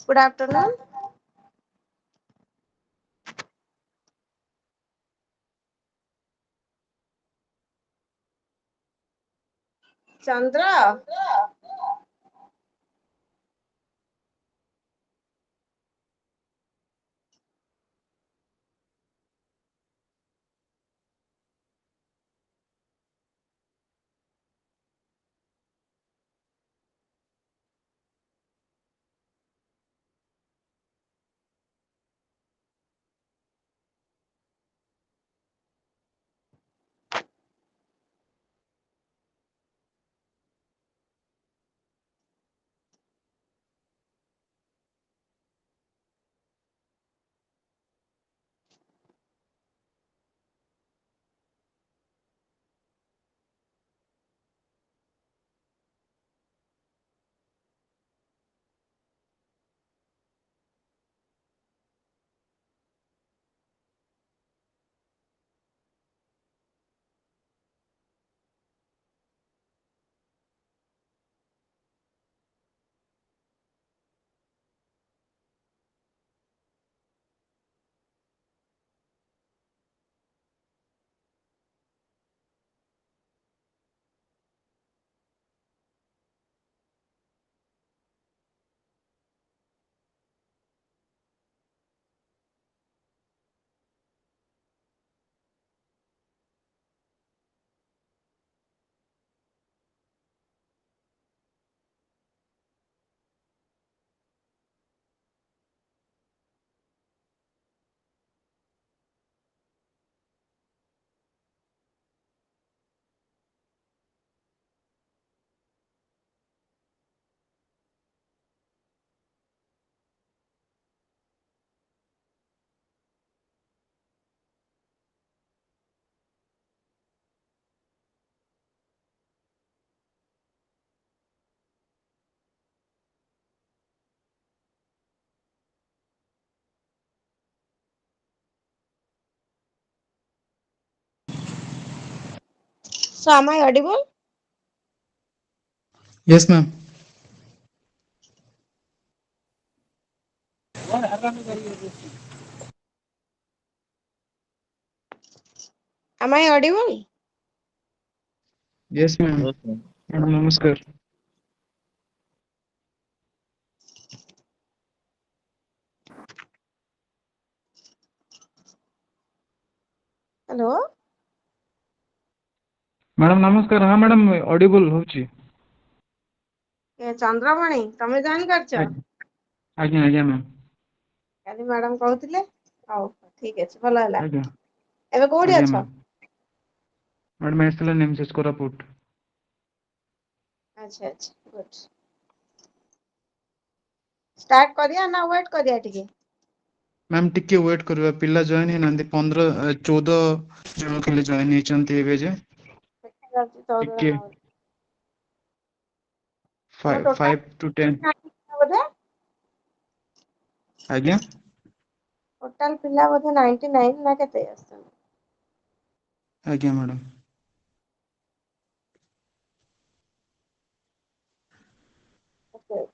Good afternoon. Chandra. So am I audible? Yes, ma'am. Am I audible? Yes, ma'am. Yes, ma'am. Madam, namaskar. Hello? Madam, namaskar. हाँ, madam, audible होची. ए चंद्रमणि तमे जान करछ आज्ञा, आज्ञा, ma'am. काली madam कहउतिले हौ ठीक अछि भलो हला आज्ञा, एबे कोडी आज्ञा, अछ ma'am. Madam, एसएल नेमसेस कोरापुट. अच्छा अच्छा गुड स्टार्ट करिया ना वेट करिया टिके मैम टिके वेट करबा पिला जॉइन हे नांदी 15 14 जन खाली जॉइन हेचंती एबे जे देखा जाଉଛି 14 टिके ଜଣ ତମ ଟୋଟାଲ 5 to 10. ବୋଧେ आज्ञा, ଟୋଟାଲ ପିଲା ବୋଧେ 99 ନା କେତେ ଆସୁଛନ୍ତି आज्ञा, madam. Okay.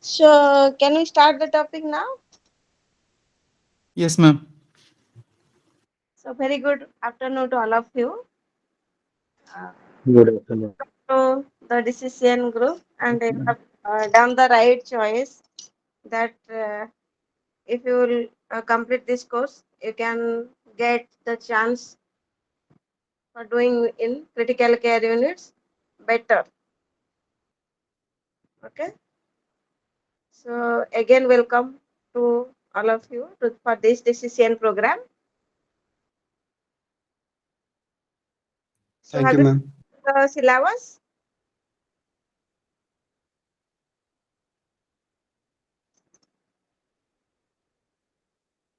So, can we start the topic now? Yes, ma'am. So, very good afternoon to all of you. Uh, Good afternoon. so, the decision group, and I have done the right choice that if you will complete this course, you can get the chance for doing in critical care units better. Okay. So, again, welcome to all of you for this decision program. So, Thank have you, you ma'am. the syllabus?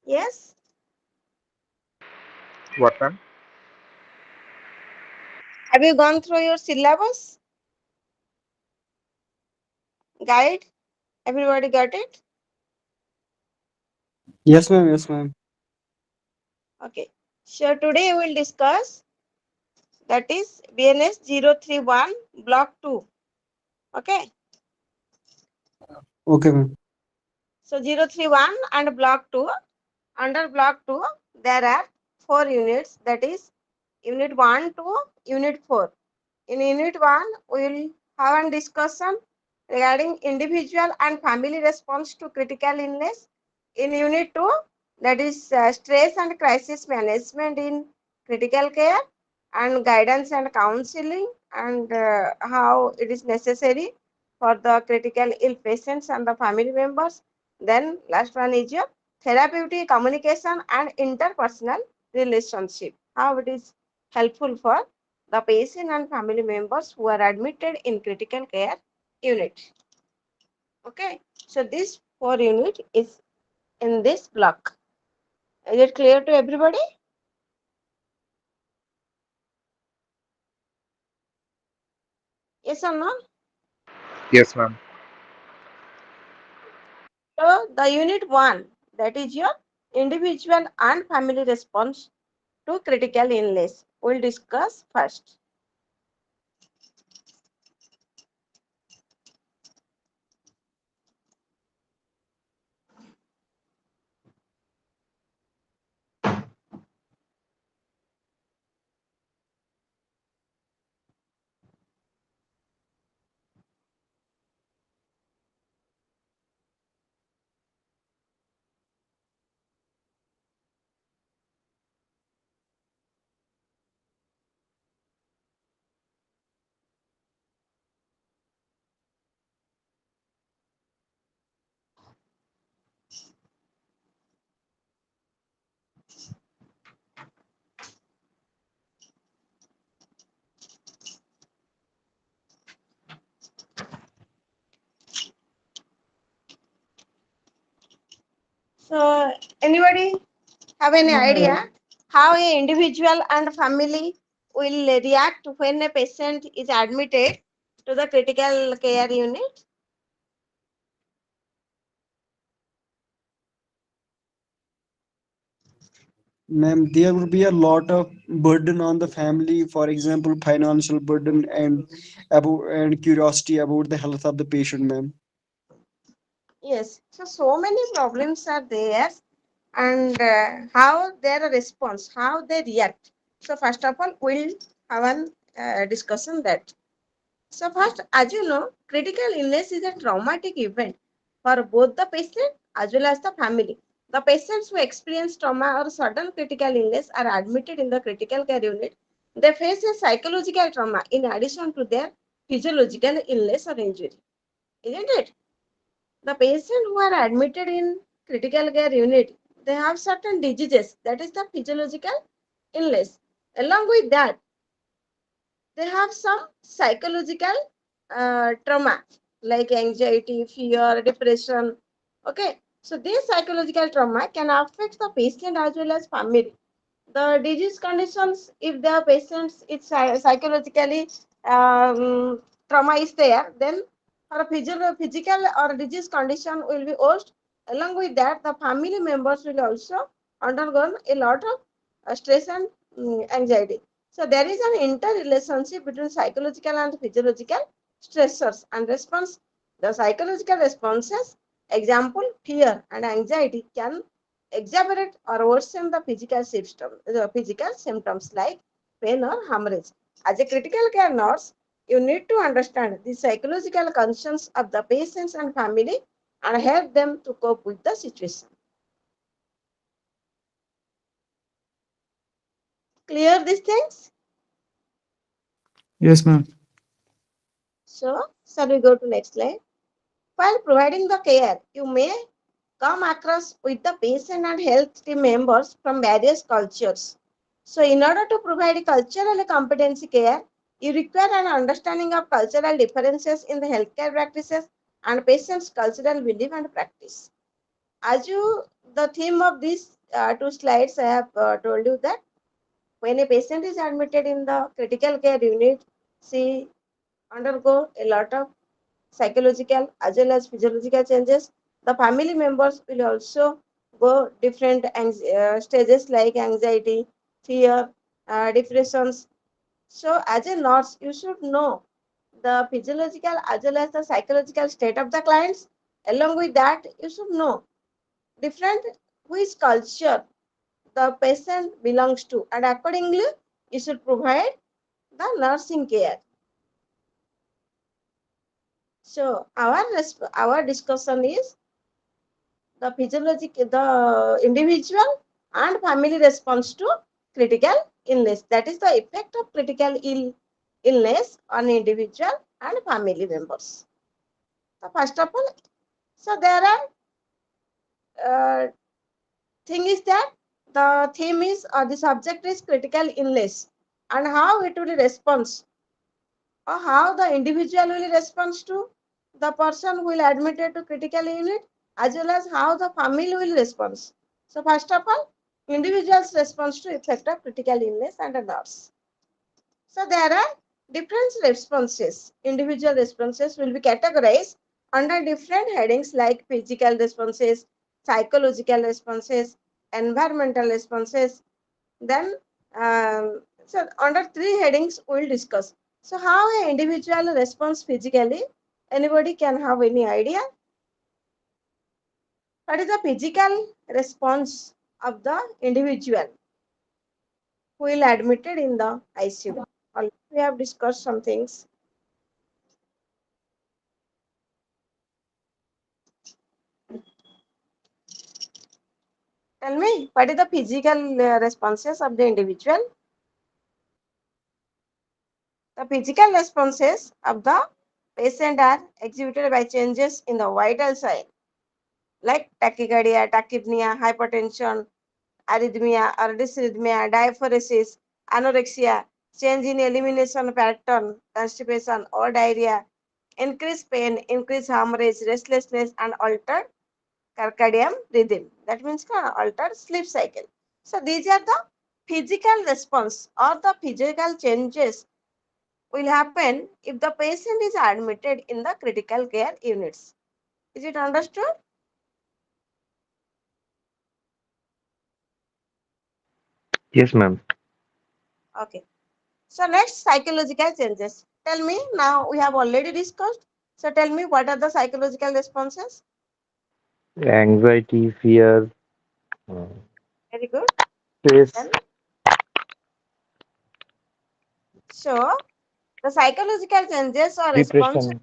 Yes. What, ma'am? Have you gone through your syllabus guide? Everybody got it? Yes, ma'am. Yes, ma'am. Okay. So today we will discuss that is BNS-031 block 2. Okay. Okay, ma'am. So 031 and block 2. Under block 2 there are 4 units, that is unit 1 to unit 4. In unit 1 we will have a discussion regarding individual and family response to critical illness. In unit 2, that is stress and crisis management in critical care and guidance and counseling, and how it is necessary for the critical ill patients and the family members. Then last one is your therapeutic communication and interpersonal relationship, how it is helpful for the patient and family members who are admitted in critical care unit. Okay, so this 4 unit is in this block. Is it clear to everybody? Yes or no? Yes, ma'am. So the unit 1, that is your individual and family response to critical illness, we'll discuss first. So anybody have any idea how a individual and family will react when a patient is admitted to the critical care unit? Ma'am, there will be a lot of burden on the family, for example, financial burden and curiosity about the health of the patient, ma'am. Yes, so many problems are there, and how their response, how they react. So first of all, we'll have an discussion that. So first, as you know, critical illness is a traumatic event for both the patient as well as the family. The patients who experience trauma or sudden critical illness are admitted in the critical care unit. They face a psychological trauma in addition to their physiological illness or injury. Isn't it? The patients who are admitted in critical care unit, they have certain diseases, that is the physiological illness. Along with that, they have some psychological trauma like anxiety, fear, depression. Okay, so this psychological trauma can affect the patient as well as family. The disease conditions, if the patients it's psychologically trauma is there, then for a physical or disease condition will be worst. Along with that, the family members will also undergo a lot of stress and anxiety. So there is an interrelationship between psychological and physiological stressors and response. The psychological responses, example, fear and anxiety, can exacerbate or worsen the physical symptoms like pain or hemorrhage. As a critical care nurse, you need to understand the psychological concerns of the patients and family and help them to cope with the situation. Clear these things? Yes, ma'am. So, shall we go to next slide? While providing the care, you may come across with the patient and health team members from various cultures. So, in order to provide cultural competency care, you require an understanding of cultural differences in the healthcare practices and patients' cultural belief and practice. As you, the theme of these two slides, I have told you that when a patient is admitted in the critical care unit, she undergo a lot of psychological as well as physiological changes. The family members will also go different stages like anxiety, fear, depressions. So, as a nurse, you should know the physiological as well as the psychological state of the clients. Along with that, you should know different which culture the patient belongs to, and accordingly, you should provide the nursing care. So, our discussion is the individual and family response to critical illness. That is the effect of illness on individual and family members. So first of all, so there are thing is that the theme is or the subject is critical illness and how it will respond or how the individual will respond to the person who will admitted to critical unit as well as how the family will respond. So first of all, individual's response to effect of critical illness and a nurse. So there are different responses. Individual responses will be categorized under different headings like physical responses, psychological responses, environmental responses, then, so under three headings we'll discuss. So how an individual responds physically? Anybody can have any idea? What is the physical response of the individual who will admitted in the ICU? Already we have discussed some things. Tell me, what is the physical responses of the individual? The physical responses of the patient are exhibited by changes in the vital sign like tachycardia, tachypnea, hypertension, arrhythmia or dysrhythmia, diaphoresis, anorexia, change in elimination pattern, constipation or diarrhea, increased pain, increased hemorrhage, restlessness, and altered circadian rhythm. That means altered sleep cycle. So these are the physical response or the physical changes will happen if the patient is admitted in the critical care units. Is it understood? Yes, ma'am. Okay. So next, psychological changes. Tell me, now we have already discussed. So tell me, what are the psychological responses? Anxiety, fear, uh, Very good. stress, Then, so the psychological changes or responses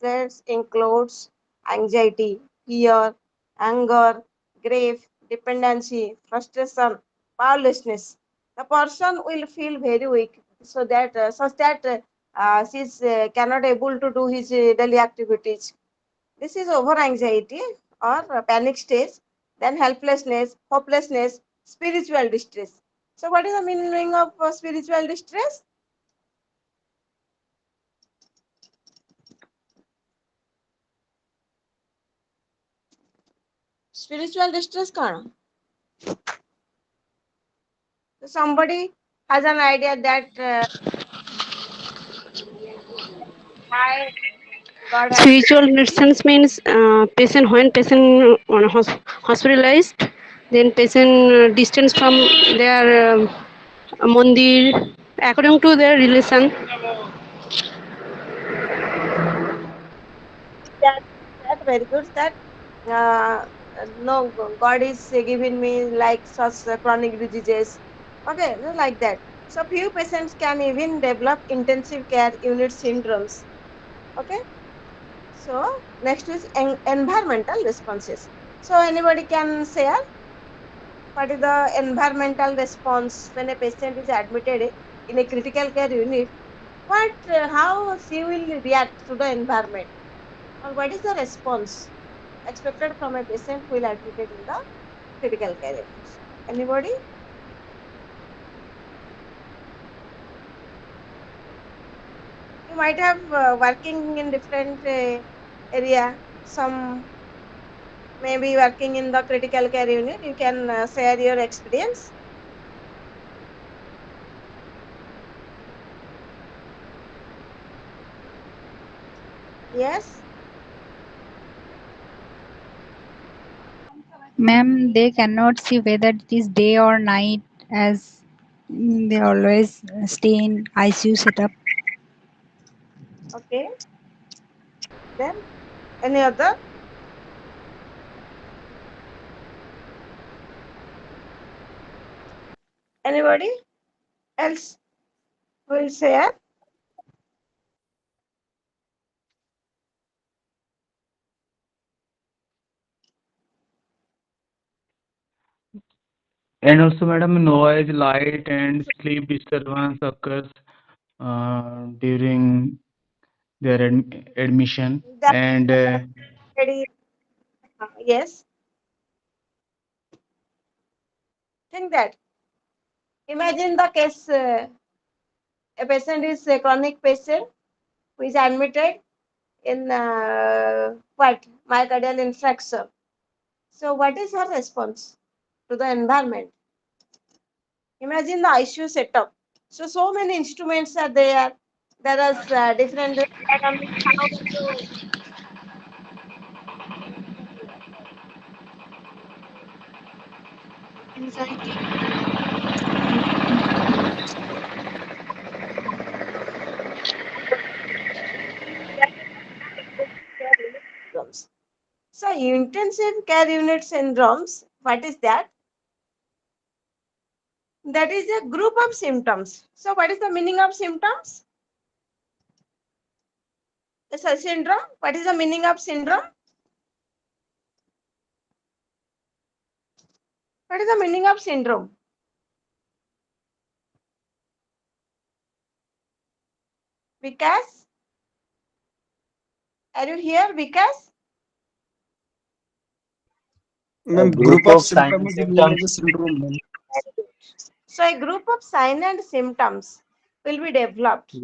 depression. includes anxiety, fear, anger, grief, dependency, frustration, powerlessness. The person will feel very weak, so that such that she cannot able to do his daily activities. This is over anxiety or panic stage, then helplessness, hopelessness, spiritual distress. So, what is the meaning of spiritual distress? Spiritual distress कौन? So somebody has an idea that why God has Spiritual medicines means patient when patient hospitalized, then patient distance from their mandir according to their relation. very good that uh, no, God is giving me like such chronic diseases. Okay, no, like that. So few patients can even develop intensive care unit syndromes. Okay. So next is environmental responses. So anybody can share what is the environmental response when a patient is admitted in a critical care unit? What, how she will react to the environment, or what is the response expected from a patient who will admitted in the critical care unit? Anybody? You might have working in different area. Some maybe working in the critical care unit. You can share your experience. Yes. Ma'am, they cannot see whether it is day or night as they always stay in ICU setup. Okay. Then any other? Anybody else will share? And also, madam, noise, light, and sleep disturbance occurs during their admission. That And already, yes. Think that. Imagine the case. A patient is a chronic patient who is admitted in what myocardial infarction. So, what is her response to the environment? Imagine the ICU setup. So, so many instruments are there. There is different environment. How will you Anxiety. react to intensive care unit syndromes? So, intensive care unit syndromes. What is that? That is a group of symptoms. So, what is the meaning of symptoms? It's a syndrome. What is the meaning of syndrome? What is the meaning of syndrome? Vikas, are you here, Vikas? A Ma'am, group group of of signs and symptoms is known symptoms. as a syndrome, ma'am. Very good. So, a group of signs and symptoms will be developed.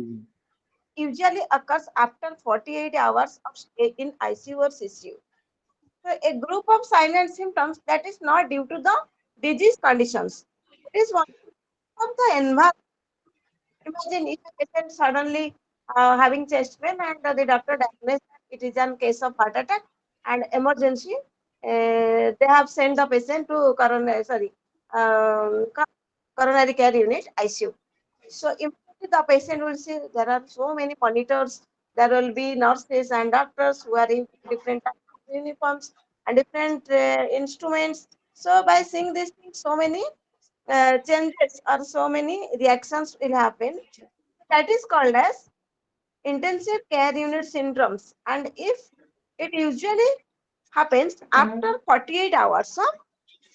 Usually occurs after 48 hours of stay in ICU or CCU. So, a group of signs and symptoms that is not due to the disease conditions. It is one of the environment. Imagine if a patient suddenly having chest pain and the doctor diagnosed that it is a case of heart attack and emergency. They have sent the patient to coronary care unit ICU. So immediately the patient will see there are so many monitors. There will be nurses and doctors who are in different types of uniforms and different instruments. So by seeing these things, so many changes or so many reactions will happen. That is called as intensive care unit syndromes. And if it usually happens after 48 hours of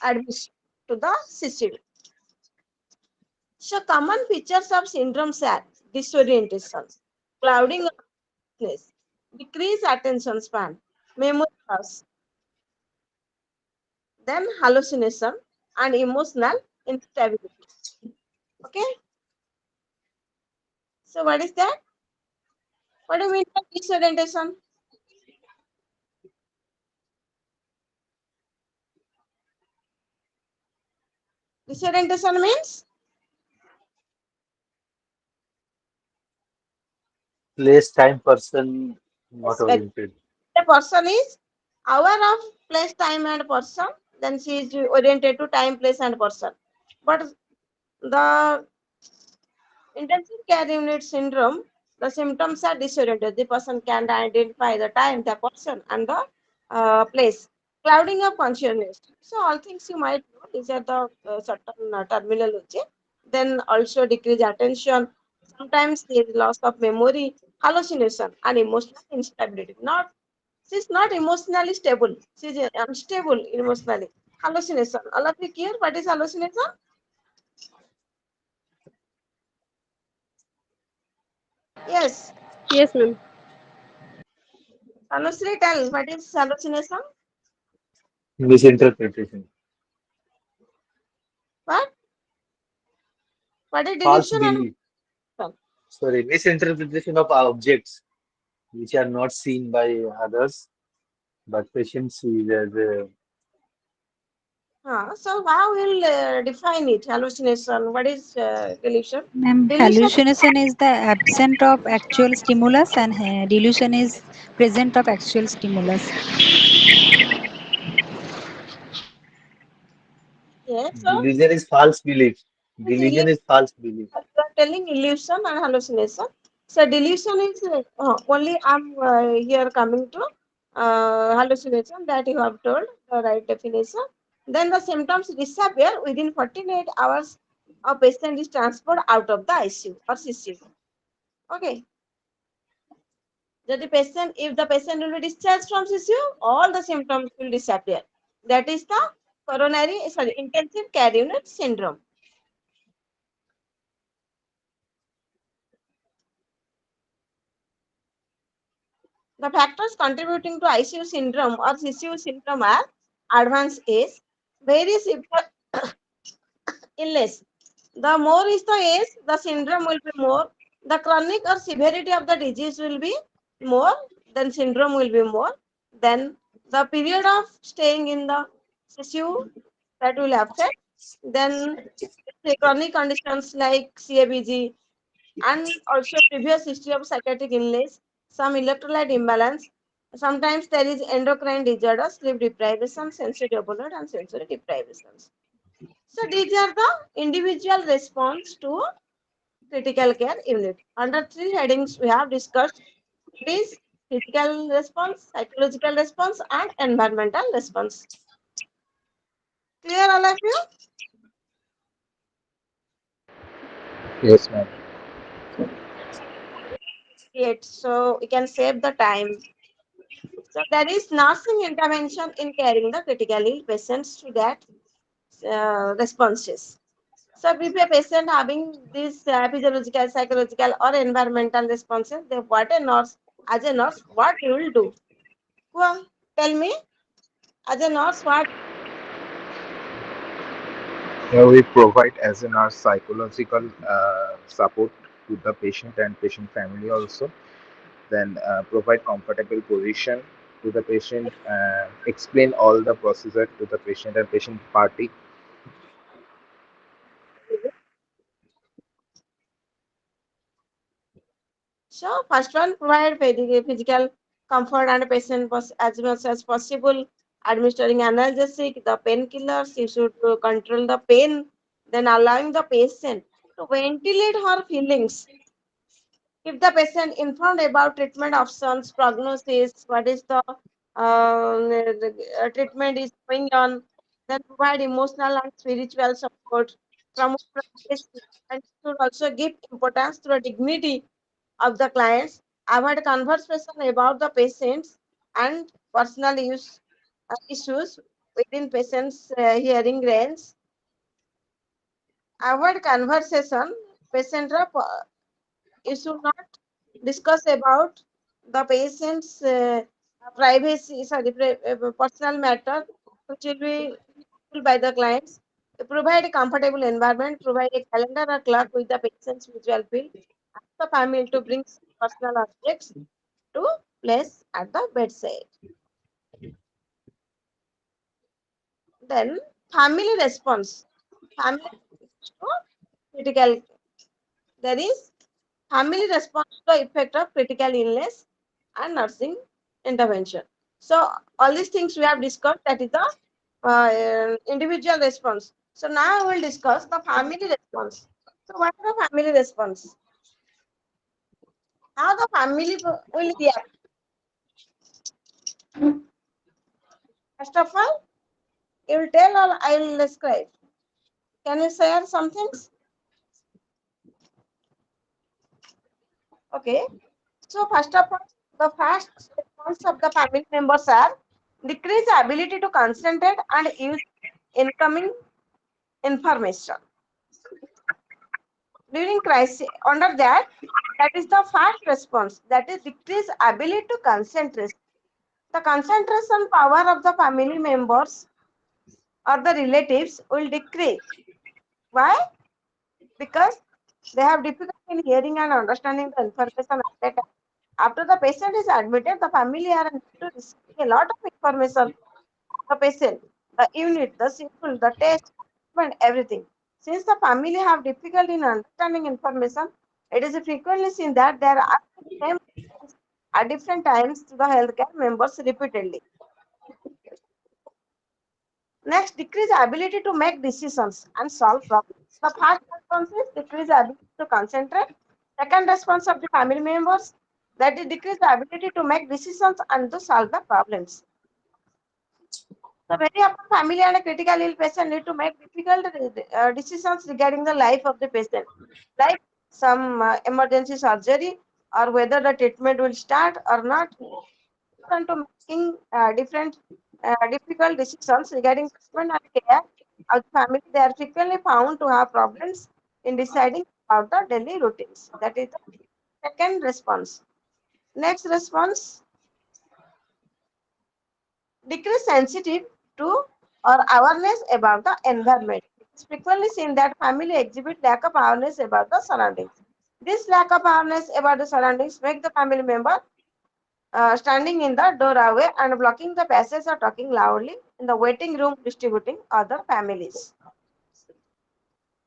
admission to the CCU. So common features of syndromes are disorientation, clouding of awareness, decreased attention span, memory loss, then hallucination and emotional instability. Okay, so what is that? What do you mean by disorientation? Disorientation means Place, time, person, not yes, very oriented. the person is aware of place, time, and person, then she is oriented to time, place, and person. But the intensive care unit syndrome, the symptoms are disoriented. The person can identify the time, the person, and the place, clouding of consciousness. So all things you might know, these are the certain terminology. Then also decreased attention. Sometimes there is loss of memory, hallucination, and emotional instability. Not She's not emotionally stable. She's unstable emotionally. Hallucination. All of you care what is hallucination? Yes. Yes, ma'am. Anusri, tell what is hallucination? misinterpretation, What? What is false delusion and belief, sorry, misinterpretation of objects which are not seen by others, but patient sees as a So how will define it? Hallucination. What is delusion? Delusion. Hallucination is the absence of actual stimulus, and delusion is present of actual stimulus. Yes. So delusion is false belief. it's illusion. Delusion is false belief. You are telling illusion and hallucination. So delusion is only I'm here coming to hallucination that you have told the right definition. Then the symptoms disappear within 48 hours. A patient is transferred out of the ICU or CCU. Okay. If the patient will be discharged from CCU, all the symptoms will disappear. That is the intensive care unit syndrome. The factors contributing to ICU syndrome or CCU syndrome are advanced age, very severe illness. The more is the age, the syndrome will be more. The chronic or severity of the disease will be more, then syndrome will be more. Then the period of staying in the CCU that will affect. Then the chronic conditions like CABG and also previous history of psychiatric illness, some electrolyte imbalance. Sometimes there is endocrine disorder, sleep deprivation, sensory overload, and sensory deprivations. So these are the individual response to critical care unit. Under three headings, we have discussed it is physical response, psychological response, and environmental response. Clear all of you? Yes, ma'am. Great. So we can save the time. So there is nursing intervention in caring the critically ill patients to that responses. So if a patient having this physiological, psychological or environmental responses, then what a nurse, as a nurse, what you will do? Well, tell me, as a nurse, what? Here we provide as in our psychological support to the patient and patient family also. Then provide comfortable position to the patient, explain all the procedure to the patient and patient party. So first one, provide physical comfort and patient as much as possible. Administering analgesic, the painkillers, you should control the pain, then allowing the patient to ventilate her feelings. If the patient informed about treatment options, prognosis, what is the treatment is going on, then provide emotional and spiritual support, promote privacy, and should also give importance to the dignity of the clients, avoid conversation about the patients and personal issues within patients' hearing range, avoid conversation, patient you should not discuss about the patient's privacy, sorry, personal matter, which will be useful by the clients. Provide a comfortable environment, provide a calendar or clock with the patient's visual field, ask the family to bring some personal objects to place at the bedside. Then family response. Family response to critical. There is family response to the effect of critical illness and nursing intervention. So all these things we have discussed, that is the individual response. So now we will discuss the family response. So what is the family response? How the family will react? First of all, you will tell or I will describe. Can you share some things? Okay. So first of all, the first response of the family members are decrease ability to concentrate and use incoming information during crisis. Under that, that is the first response. That is decrease ability to concentrate. The concentration power of the family members or the relatives will decrease. Why? Because they have difficulty in hearing and understanding the information at that time. After the patient is admitted, the family are need to receive a lot of information. The patient, the unit, the schedule, the test, and everything. Since the family have difficulty in understanding information, it is frequently seen that there are same questions at different times to the healthcare members repeatedly. Next, decrease ability to make decisions and solve problems. The first response is decrease ability to concentrate. Second response of the family members, that is decrease the ability to make decisions and to solve the problems. So very often family and a critical ill patient need to make difficult decisions regarding the life of the patient, like some emergency surgery or whether the treatment will start or not, and to making different difficult decisions regarding treatment and care of the family. They are frequently found to have problems in deciding about the daily routines. That is the second response. Next response, decrease sensitive to or awareness about the environment. It's frequently seen that family exhibit lack of awareness about the surroundings. This lack of awareness about the surroundings make the family member standing in the doorway and blocking the passage or talking loudly in the waiting room, distributing other families.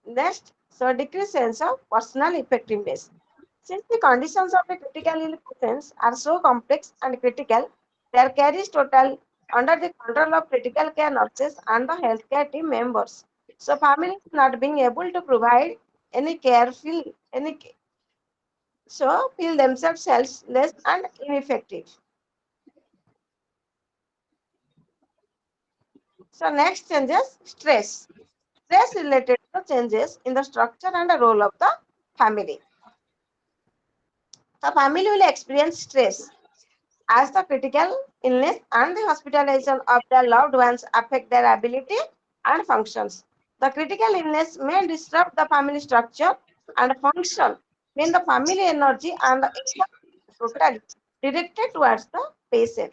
Next, so decreased sense of personal effectiveness. Since the conditions of the critical ill patients are so complex and critical, their care is total under the control of critical care nurses and the healthcare team members. So families not being able to provide any care feel themselves helpless and ineffective. So next changes stress. Stress related to changes in the structure and the role of the family. The family will experience stress as the critical illness and the hospitalization of their loved ones affect their ability and functions. The critical illness may disrupt the family structure and function when the family energy and the effort are totally directed towards the patient.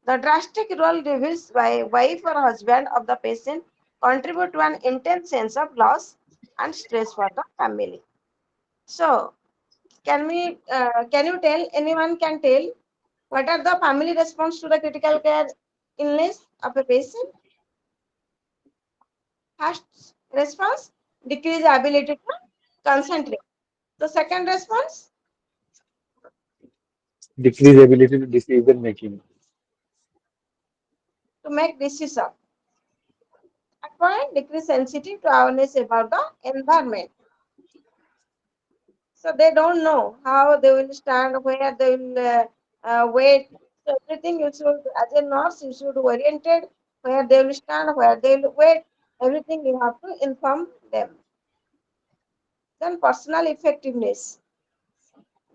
The drastic role reveals by wife or husband of the patient contribute to an intense sense of loss and stress for the family. So, can you tell anyone can tell what are the family response to the critical care illness of a patient? First response, decrease ability to concentrate. The second response, Decrease ability to decision making. to make decision. Third point, decrease sensitive to awareness about the environment. So they don't know how they will stand, where they will wait. So everything you should, as a nurse, you should oriented where they will stand, where they will wait. Everything you have to inform them. Then personal effectiveness,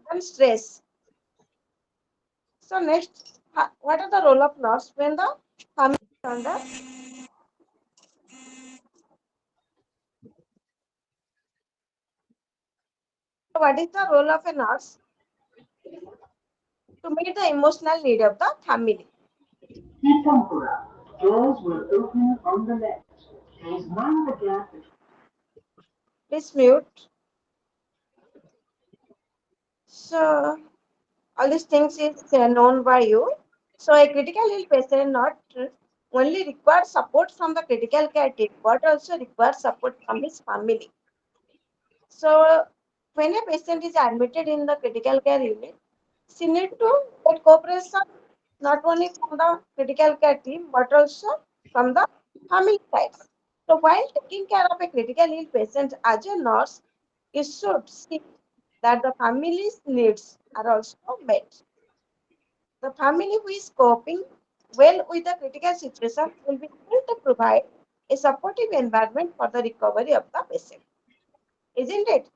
then stress. So next, what are the role of nurse when the family is under? So what is the role of a nurse to meet the emotional need of the family? Doors will open on the left. Please mind the gap. Please mute. So all these things is known by you. So a critical ill patient not only requires support from the critical care team, but also requires support from his family. So when a patient is admitted in the critical care unit, she need to get cooperation not only from the critical care team but also from the family side. So while taking care of a critical ill patient as a nurse, you should see that the family's needs are also met. The family who is coping well with the critical situation will be able to provide a supportive environment for the recovery of the patient. Isn't it?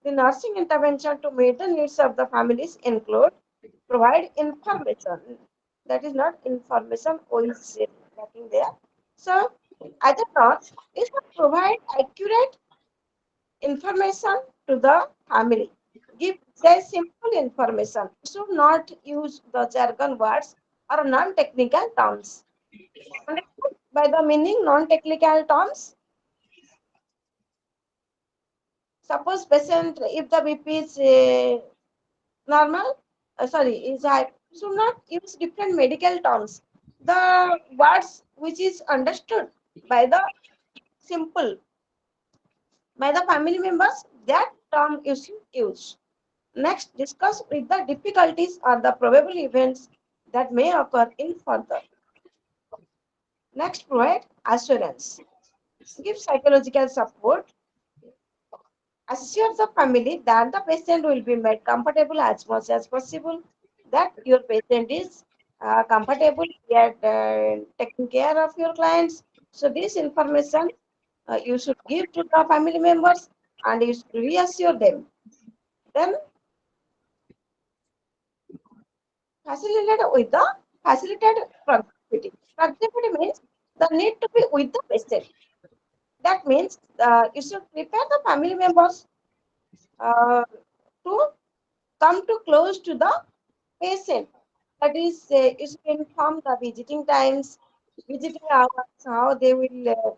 The nursing intervention to meet the needs of the families include provide information. That is not information who is lacking there. So, as a nurse, you should provide accurate information to the family. Give the simple information. Should not use the jargon words or non-technical terms. Understood by the meaning non-technical terms? Suppose patient, if the BP is normal, sorry, is high, should not use different medical terms. The words which is understood by the simple, by the family members, that term you should use. Next, discuss with the difficulties or the probable events that may occur in further. Next, provide assurance. Give psychological support. Assure the family that the patient will be made comfortable as much as possible, that your patient is comfortable yet taking care of your clients. So, this information you should give to the family members and you should reassure them. Then, facilitate with the facilitated proximity. Proximity means the need to be with the patient. That means you should prepare the family members uh, to come to close to the patient. That is, you should inform the visiting times, visiting hours, how they will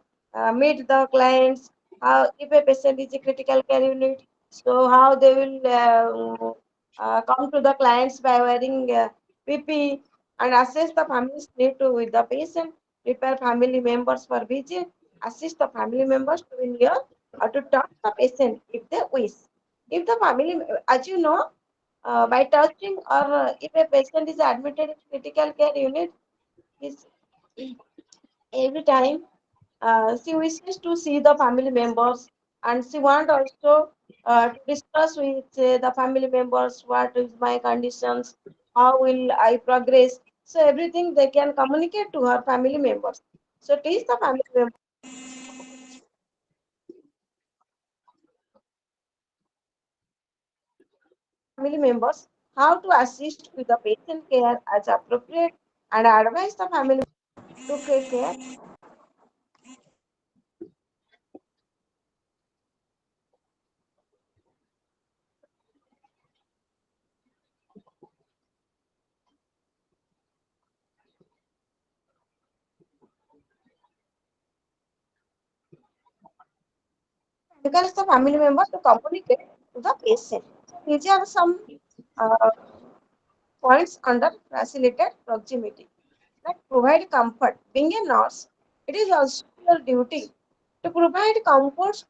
meet the clients, how if a patient is a critical care unit, so how they will come to the clients by wearing PP and assess the family's need to with the patient, prepare family members for visit, assist the family members to in here to touch the patient if they wish. If the family, as you know, by touching or if a patient is admitted in critical care unit, is every time she wishes to see the family members and she want also to discuss with the family members what is my conditions, how will I progress. So everything they can communicate to her family members. So teach the family members how to assist with the patient care as appropriate and advise the family to take care. Encourage the family member to communicate to the patient. So these are some uh, points under facilitated proximity that provide comfort. Being a nurse, it is also your duty to provide comfort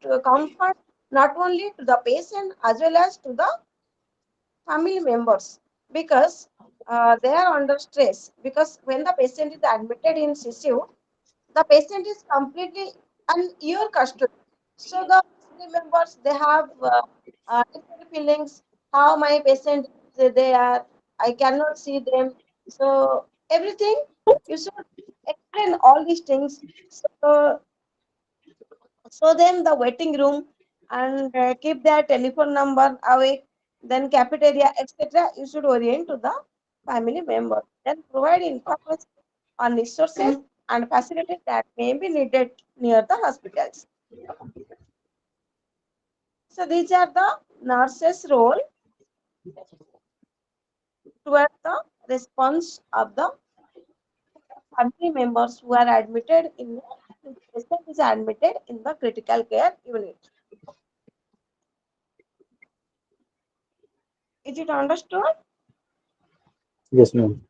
not only to the patient as well as to the family members because they are under stress. Because when the patient is admitted in CCU, the patient is completely on your custody. So the family members they have different feelings. How my patient they are, I cannot see them. So everything you should explain all these things. So show them the waiting room and keep their telephone number away. Then cafeteria, etc. You should orient to the family member. Then provide information on resources and facilities that may be needed near the hospitals. So these are the nurses' role towards the response of the family members who are admitted in the patient is admitted in the critical care unit. Is it understood? Yes, ma'am.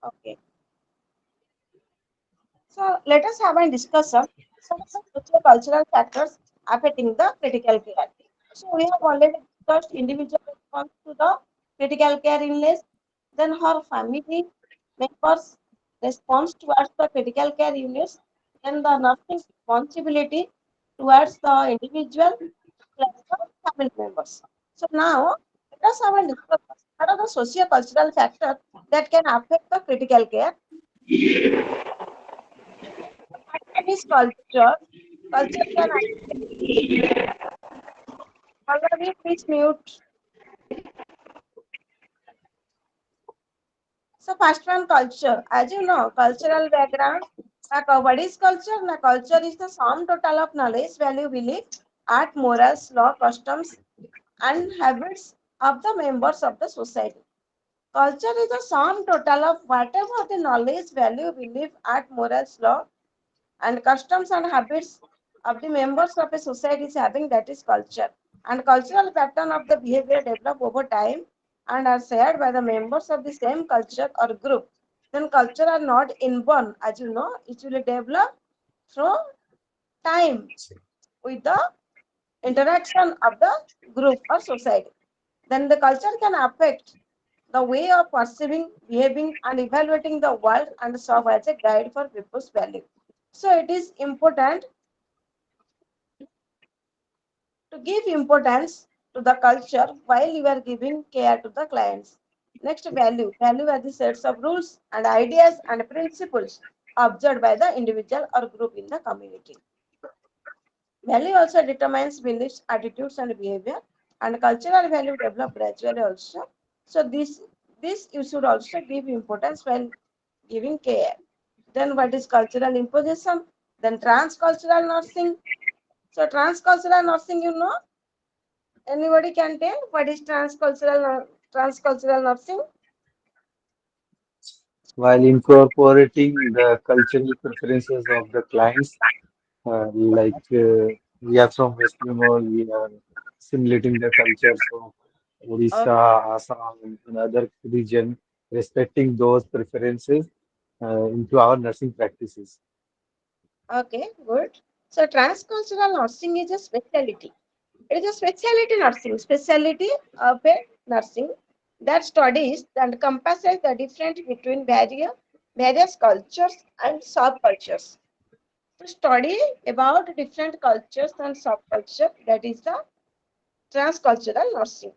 Okay. So let us have a discussion of the socio-cultural factors affecting the critical care. So we have already discussed individual response to the critical care illness, then her family members' response towards the critical care units, then the nursing responsibility towards the individual plus the family members. So now let us have a discussion what are the socio-cultural factors that can affect the critical care? One is culture. Culture can already please mute. So first one, culture. As you know, cultural background. What is culture? Now, culture is the sum total of knowledge, value, belief, art, morals, law, customs, and habits of the members of the society. Culture is the sum total of whatever the knowledge, value, belief, art, morals, law, and customs and habits of the members of a society is having, that is culture. And cultural pattern of the behavior develop over time and are shared by the members of the same culture or group. Then culture are not inborn, as you know, it will develop through time with the interaction of the group or society. Then the culture can affect the way of perceiving, behaving, and evaluating the world and serve as a guide for people's value. So it is important to give importance to the culture while you are giving care to the clients. Next, value. Value are the sets of rules and ideas and principles observed by the individual or group in the community. Value also determines beliefs, attitudes, and behavior, and cultural value develop gradually also. So this you should also give importance while giving care. Then what is cultural imposition? Then transcultural nursing. So transcultural nursing, you know, anybody can tell what is transcultural nursing? While incorporating the cultural preferences of the clients, we are from West Bengal, we are simulating the cultures of Odisha, Okay, Assam, and other region, respecting those preferences into our nursing practices. okay, good. So transcultural nursing is a specialty. It is a specialty of a nursing that studies and compasses the difference between various cultures and subcultures. To study about different cultures and subculture, that is the transcultural nursing.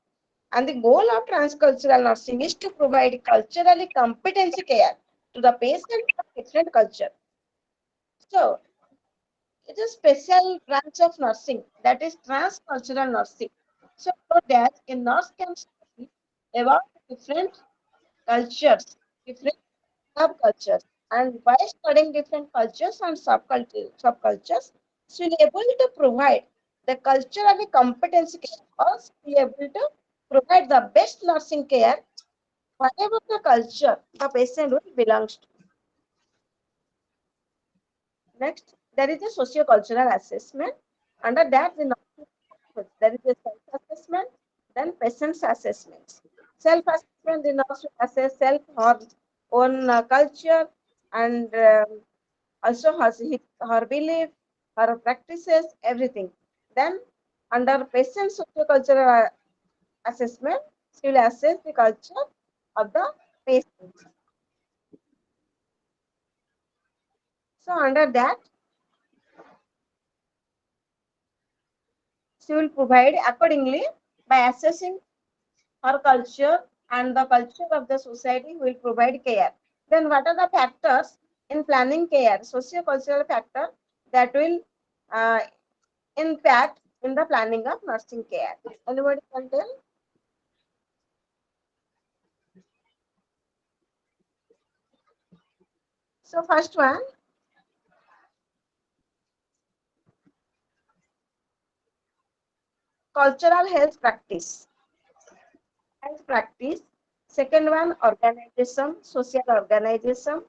And the goal of transcultural nursing is to provide culturally competency care to the patient of different culture. So it's a special branch of nursing, that is transcultural nursing. So that a nurse can study about different cultures, different subcultures, and by studying different cultures and subcultures, she will be able to provide the culturally competency care, or she will be able to provide the best nursing care, whatever the culture the patient will belongs to. Next, there is a socio-cultural assessment. Under that, there is a self-assessment, then patient's assessments. Self-assessment, the nurse will assess self, her own culture, and also her belief, her practices, everything. Then, under patient socio-cultural assessment, she will assess the culture of the patient. So, under that, she will provide accordingly by assessing her culture and the culture of the society will provide care. Then what are the factors in planning care? Socio-cultural factor that will uh, impact in the planning of nursing care. Anybody can tell? So first one, cultural health practice. Health practice. Second one, organization, social organization.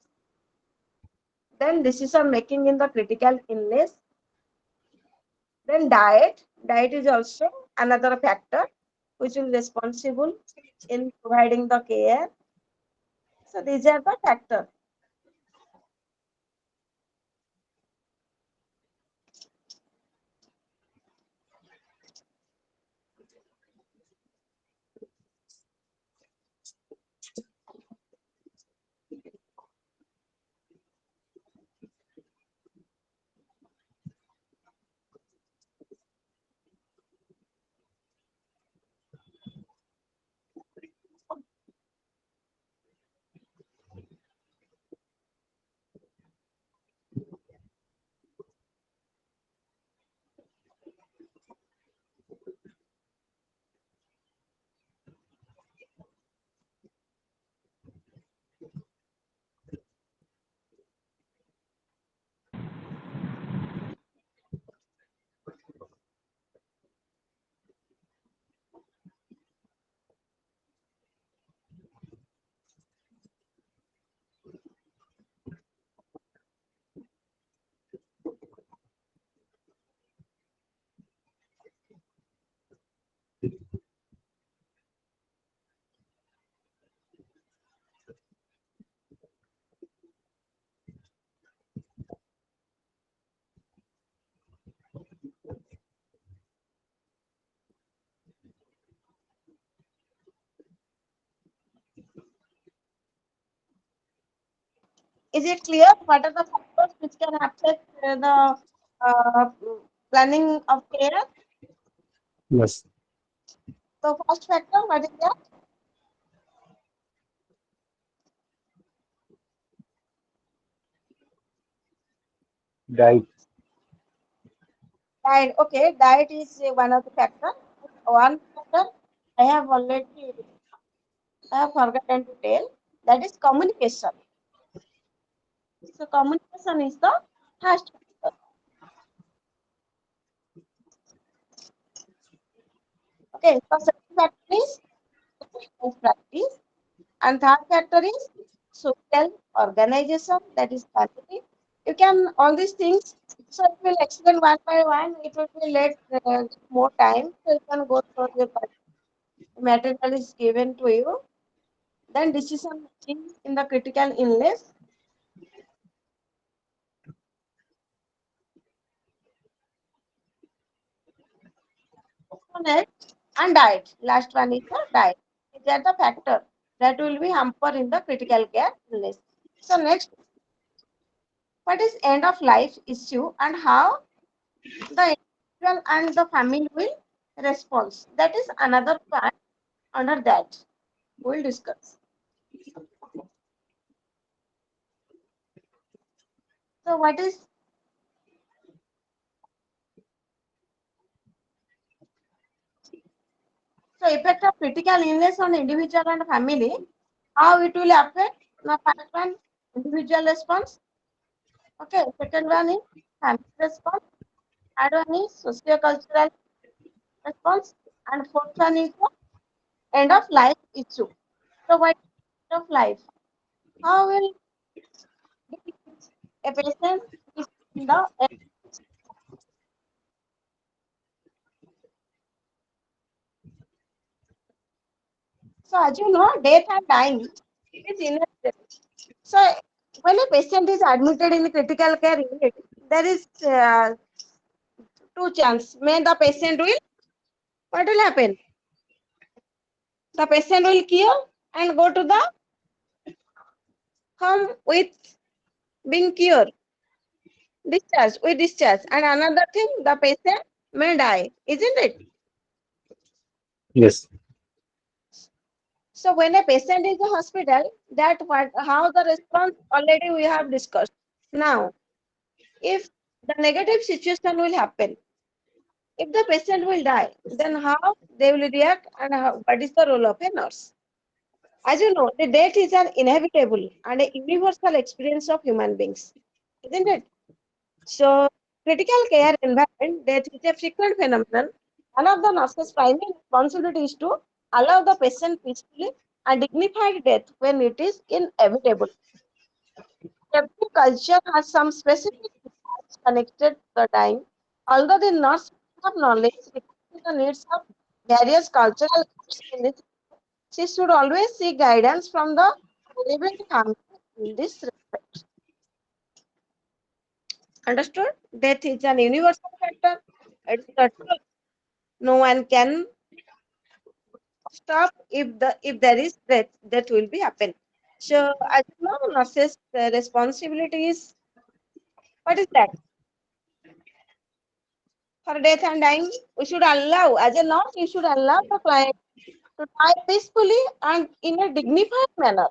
Then decision making in the critical illness. Then diet. Diet is also another factor which is responsible in providing the care. So these are the factors. Is it clear? What are the factors which can affect the uh, planning of care? Yes. So first factor, what is that? Diet. Diet. Okay, diet is one of the factor. One factor I have already I have forgotten to tell. That is communication. So communication is the first factor. Okay, so second factor is health practice, and third factor is social organization. That is family. You can all these things. So it will explain one by one. It will be let more time. So you can go through the material is given to you. Then decision making in the critical illness. So next, and diet. Last one is the diet. These are the factor that will be hamper in the critical care illness. So next, what is end of life issue and how the individual and the family will respond. That is another part under that we'll discuss. So what is so effect of critical illness on individual and family? How it will affect? The first one, individual response. Okay, second one is family response. Third one is socio-cultural response. And fourth one is the end of life issue. So what is end of life? How will a patient is in the end? So as you know, death and dying is inevitable. So when a patient is admitted in the critical care unit, there is two chance. May the patient will, what will happen? The patient will cure and go to the home with being cured, discharge with discharge. And another thing, the patient may die, isn't it? Yes. So when a patient is in the hospital, that what how the response already we have discussed. Now, if the negative situation will happen, if the patient will die, then how they will react and how, what is the role of a nurse? As you know, the death is an inevitable and a universal experience of human beings, isn't it? So, critical care environment, death is a frequent phenomenon. One of the nurse's primary responsibility is to allow the patient peacefully and dignified death when it is inevitable. Every culture has some specific needs connected to the dying. Although the nurse have knowledge regarding the needs of various cultural groups in this, she should always seek guidance from the relevant family in this respect. Understood? Death is an universal factor. It's the truth. No one can stop if there is death. That will be happen. So as you know, nurses' responsibility is what is that? For death and dying, we should allow, as a nurse, you should allow the client to die peacefully and in a dignified manner.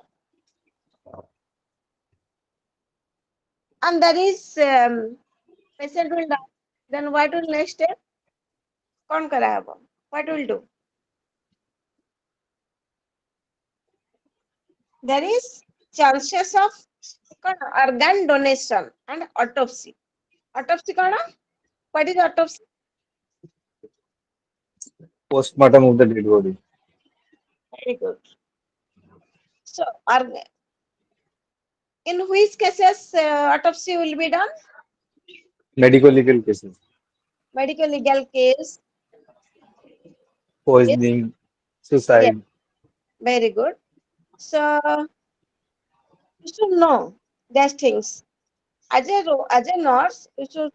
And there is patient will die. Then what will next step? कौन कराएगा? What will do? There is chances of organ donation and autopsy. Autopsy कौन? What is autopsy? Postmortem of the dead body. Very good. So, in which cases autopsy will be done? Medical legal cases. Medical legal case. Yes, Poisoning. yes, Suicide. very good. So, you should know these things. As a nurse, you should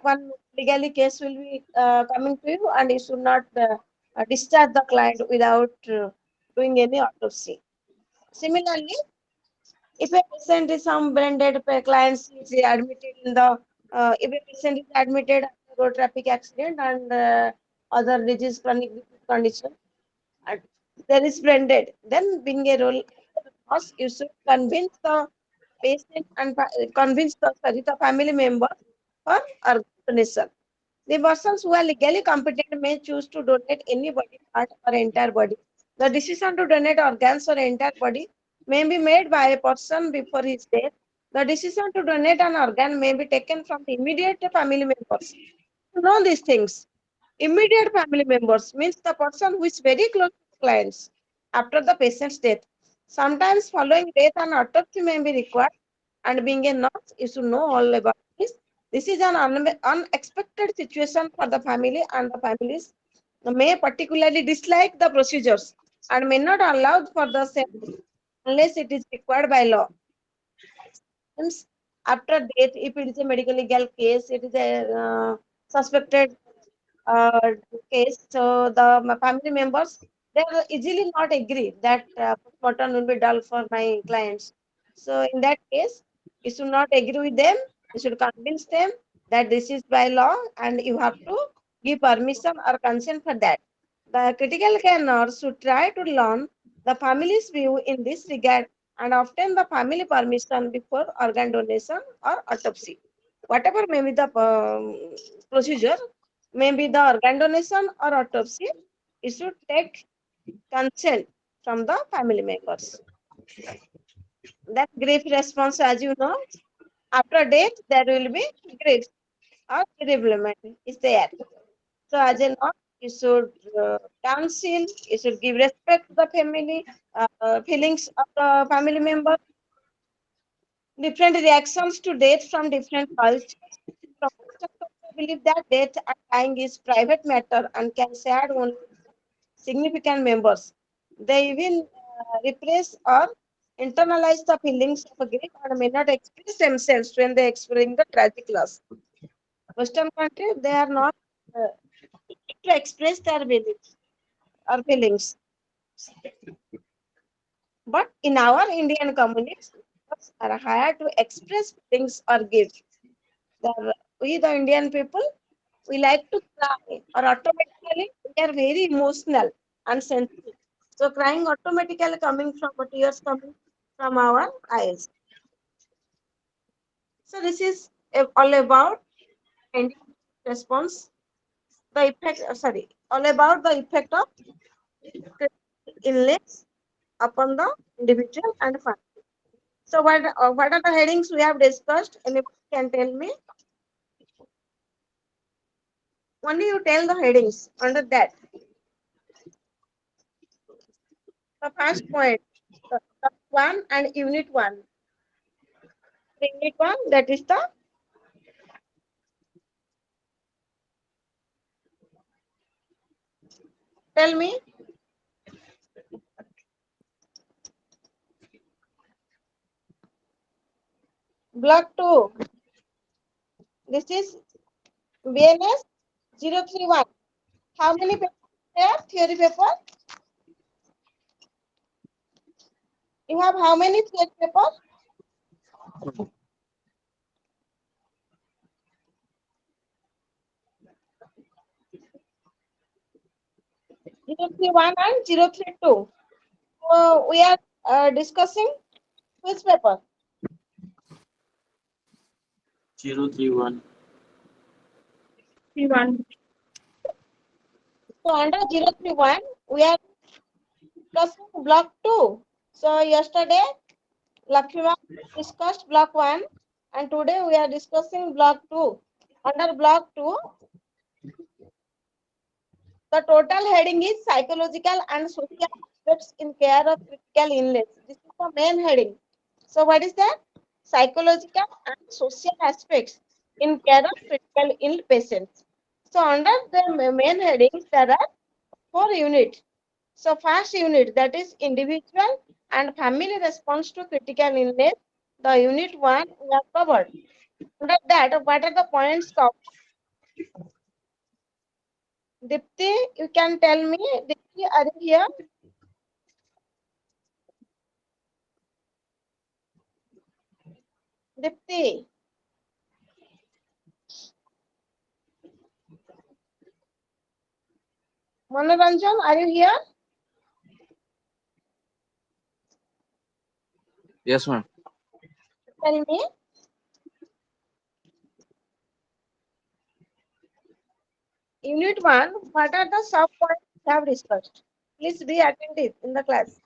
one legally case will be coming to you, and you should not discharge the client without doing any autopsy. Similarly, If a patient is some branded clients is admitted in the if a patient is admitted after road traffic accident and other disease chronic disease condition and there is branded, then being a role nurse, you should convince the patient and convince the sorry the family member for organ donation. The persons who are legally competent may choose to donate any body part or entire body. The decision to donate organs or entire body may be made by a person before his death. The decision to donate an organ may be taken from the immediate family members. You know these things. Immediate family members means the person who is very close to the clients after the patient's death. Sometimes following death an autopsy may be required and being a nurse, you should know all about this. This is an unexpected situation for the family and the families may particularly dislike the procedures and may not allow for the same unless it is required by law. Hence, after death, if it is a medical legal case, it is a suspected uh, case. So the my family members they will easily not agree that postmortem will be done for my clients. So in that case, you should not agree with them. You should convince them that this is by law and you have to give permission or consent for that. The critical care nurse should try to learn the family's view in this regard and obtain the family permission before organ donation or autopsy. Whatever may be the procedure, maybe the organ donation or autopsy, it should take consent from the family members. That grief response, as you know, after death, there will be grief or bereavement is there. So, as a nurse, you should counsel, you should give respect to the family, feelings of the family member, different reactions to death from different cultures. Professors also believe that death and dying is private matter and can shared only significant members. They even repress or internalize the feelings of grief and may not express themselves when they experience the tragic loss. Western countries, they are not to express their beliefs or feelings. But in our Indian communities, members are hired to express feelings or give. We, the Indian people, we like to cry or automatically we are very emotional and sensitive. So crying automatically coming from tears coming from our eyes. So this is all about individual response, the effect, sorry, all about the effect of illness upon the individual and family. So what are the headings we have discussed? Anybody can tell me? Only you tell the headings under that. The first point, the one and unit one. The unit one, that is the tell me block two. This is BNS 031. How many papers there? Theory paper? You have how many theory papers? 031 and 032. So we are discussing which paper? 031. So under 031, we are discussing block 2. So yesterday, Lakshman discussed block 1 and today we are discussing block 2. Under block 2, the total heading is psychological and social aspects in care of critical illness. This is the main heading. So what is that? Psychological and social aspects in care of critical ill patients. So under the main headings, there are 4 units. So first unit, that is individual and family response to critical illness. The unit 1 we have covered. Under that, what are the points covered? Dipti, you can tell me. Dipti, are you here? Dipti. Manoranjan, are you here? Yes, ma'am. Tell me. Unit 1, what are the sub points we have discussed? Please be attentive in the class.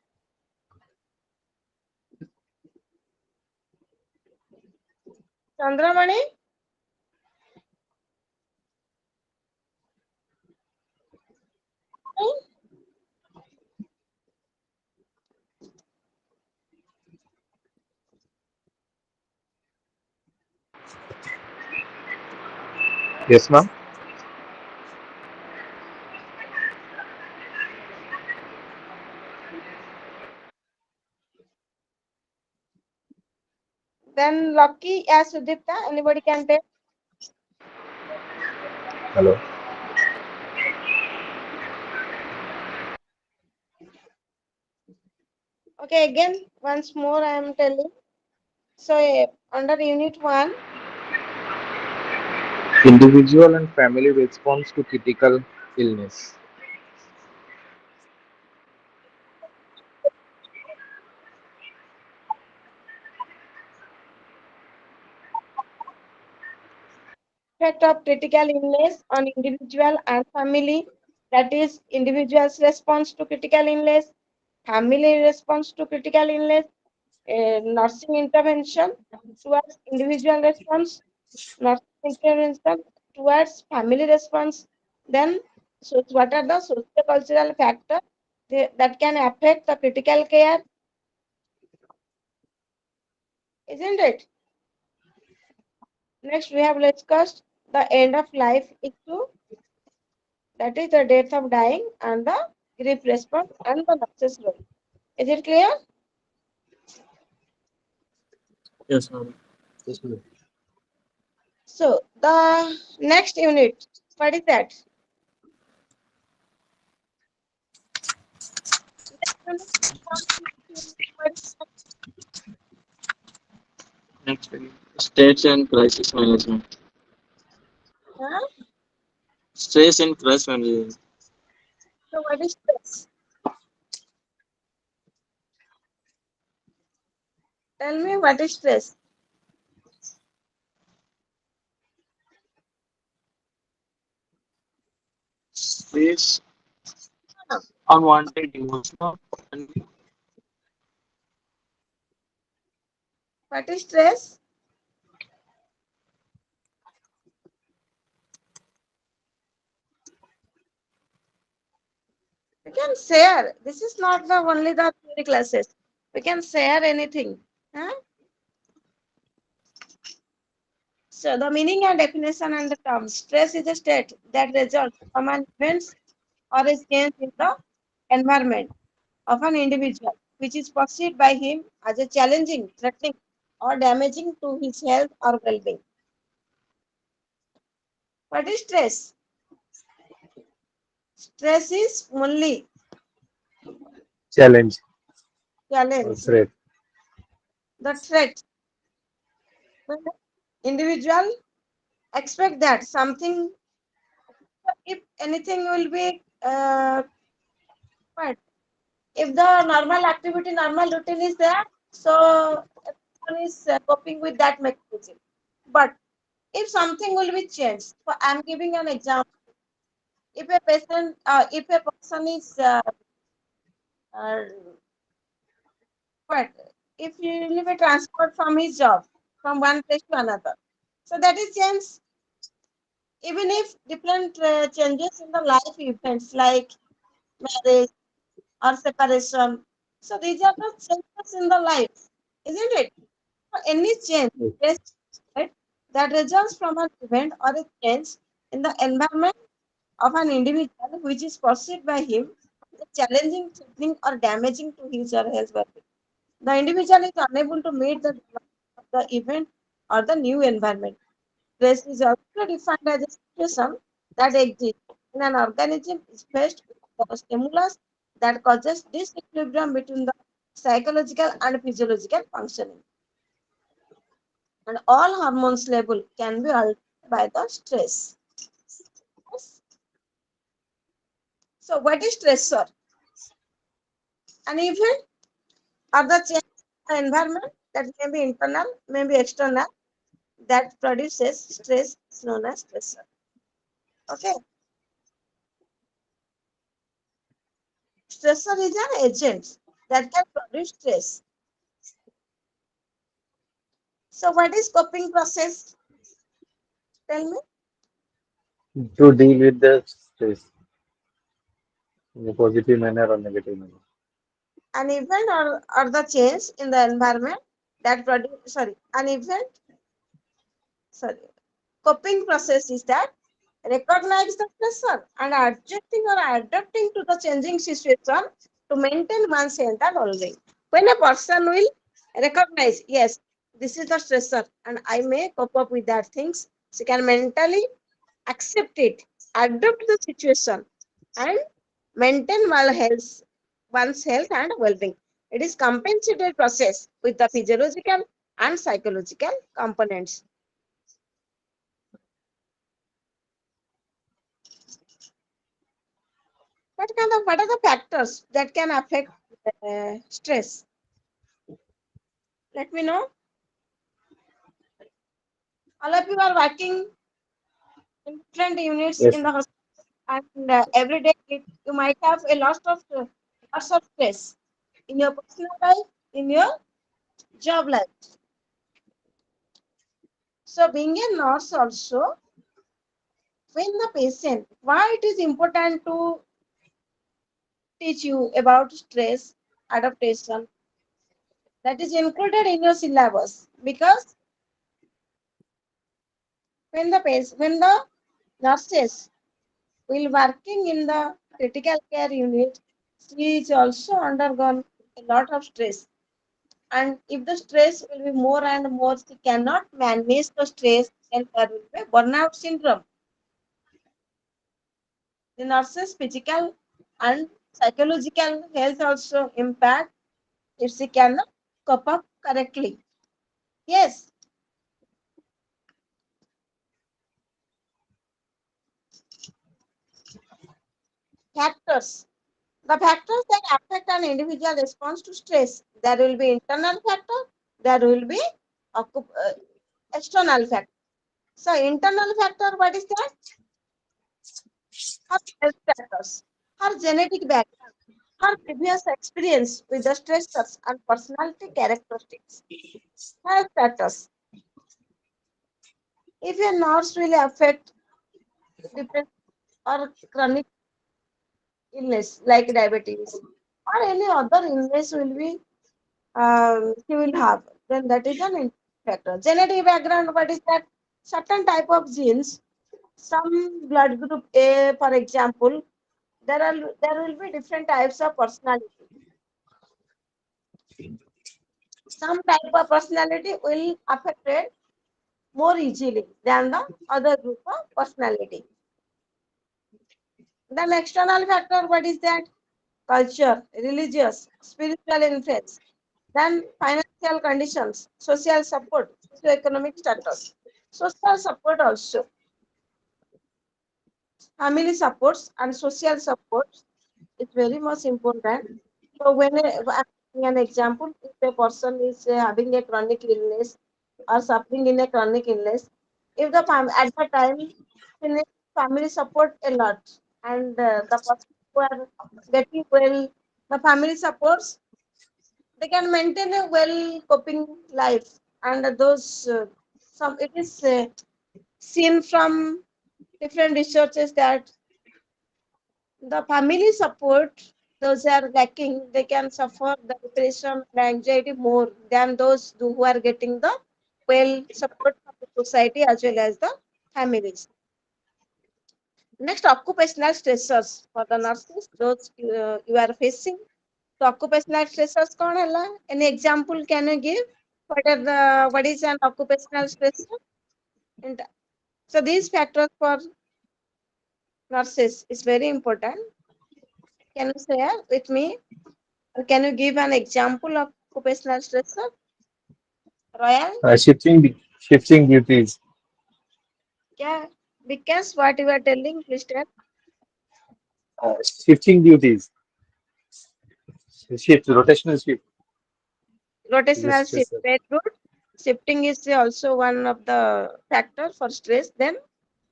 Chandramani, Yes, ma'am. then Lucky as Sudipta, anybody can take. Hello. Okay, again, once more I am telling. So, under Unit 1, Individual and family response to critical illness. effect of critical illness on individual and family, that is, individual's response to critical illness, family response to critical illness, nursing intervention towards individual response, nursing intervention towards family response. Then, so what are the socio-cultural factors that can affect the critical care? Isn't it? Next, we have discussed the end of life issue, that is the death of dying and the grief response and the nurse's role. Is it clear? Yes, ma'am. Yes, ma'am. So, the next unit, what is that? Next unit, what is that? Next, states and crisis management. Huh? Stress and crisis management. So, what is stress? Tell me what is stress? Stress, Huh. unwanted emotional, and What is stress? We can share. This is not the only the theory classes. We can share anything. Huh? So the meaning and definition and the terms. Stress is a state that results from an event or a change in the environment of an individual, which is perceived by him as a challenging, threatening, or damaging to his health or well-being. What is stress? Stress is only Challenge or challenge, threat. the threat. When the individual expect that something, if anything will be what? If the normal activity, normal routine is there, so everyone is coping with that mechanism. But if something will be changed, so I'm giving an example. If a person is uh, what? If he will be transferred from his job from one place to another, so that is change. Even if different changes in the life events like marriage or separation, so these are the changes in the life, isn't it? So any change, Yes. yes, right, that results from an event or a change in the environment of an individual which is perceived by him as challenging, threatening, or damaging to his or her well-being. The individual is unable to meet the demands of the event or the new environment. Stress is also defined as a situation that exists in an organism is faced with the stimulus that causes disequilibrium between the psychological and physiological functioning. and all hormones level can be altered by the stress. Yes. So what is stressor? An event or the change in the environment that may be internal, may be external, that produces stress is known as stressor. Okay. Stressor is an agent that can produce stress. So what is coping process? Tell me. To deal with the stress in a positive manner or negative manner. An event or the change in the environment that produce, sorry, an event, sorry, coping process is that recognize the stressor and adjusting or adapting to the changing situation to maintain one's health and well-being. When a person will recognize, yes, this is the stressor and I may cope up with that things, she can mentally accept it, adapt the situation, and maintain one's health and well-being. It is compensated process with the physiological and psychological components. What are the factors that can affect stress? Let me know. All of you are working in different units Yes. in the hospital, and every day you might have a lots of stress in your personal life, in your job life. So, being a nurse also, when the patient, why it is important to teach you about stress adaptation that is included in your syllabus, because when the nurses while working in the critical care unit, she is also undergone a lot of stress. And if the stress will be more and more, she cannot manage the stress, and there will be burnout syndrome. The nurse's physical and psychological health also impact if she cannot cope up correctly. Yes, factors. The factors that affect an individual response to stress. There will be internal factor, there will be external factor. So internal factor, what is that? Her health status, her genetic background, her previous experience with the stressors and personality characteristics. Health status. If a nurse will affect depression or chronic illness like diabetes or any other illness will be he will have, then that is an important factor. Genetic background, what is that? Certain type of genes, some blood group A, for example, there will be different types of personality. Some type of personality will affected more easily than the other group of personality. Then external factor, what is that? Culture, religious, spiritual influence. Then financial conditions, social support, socioeconomic status. Social support also, family supports and social support is very much important. So I'm giving an example, if a person is having a chronic illness or suffering in a chronic illness, if at the time he needs family support a lot, and the person who are getting well, the family supports, they can maintain a well coping life, and those some it is seen from different researches that the family support, those are lacking, they can suffer the depression and anxiety more than those who are getting the well support from the society as well as the families. Next, occupational stressors for the nurses, those you are facing. So occupational stressors कौन है? Any example can you give? What is an occupational stressor? And so these factors for nurses is very important. Can you share with me? Or can you give an example of occupational stressor? Royal? Shifting Shifting duties. Yeah, because what you are telling, please tell. Shifting duties. Shift, rotational shift is a Rotational shift, stressor. very good. Shifting is also one of the factor for stress. Then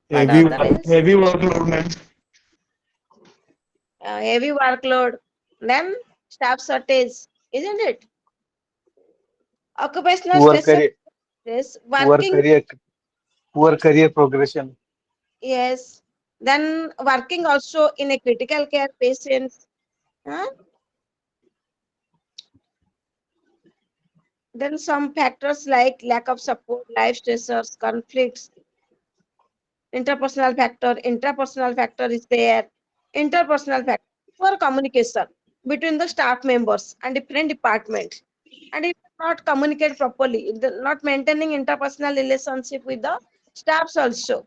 what Heavy, other is heavy workload, ma'am. heavy workload. Then staff shortage, isn't it? Occupational Poor stress, career, stress, poor working, career, poor career progression. yes. Then working also in a critical care patients. Huh? Then some factors like lack of support, life stressors, conflicts, intrapersonal factor is there, interpersonal factor, poor communication between the staff members and different departments. And if not communicate properly, not maintaining interpersonal relationship with the staffs also.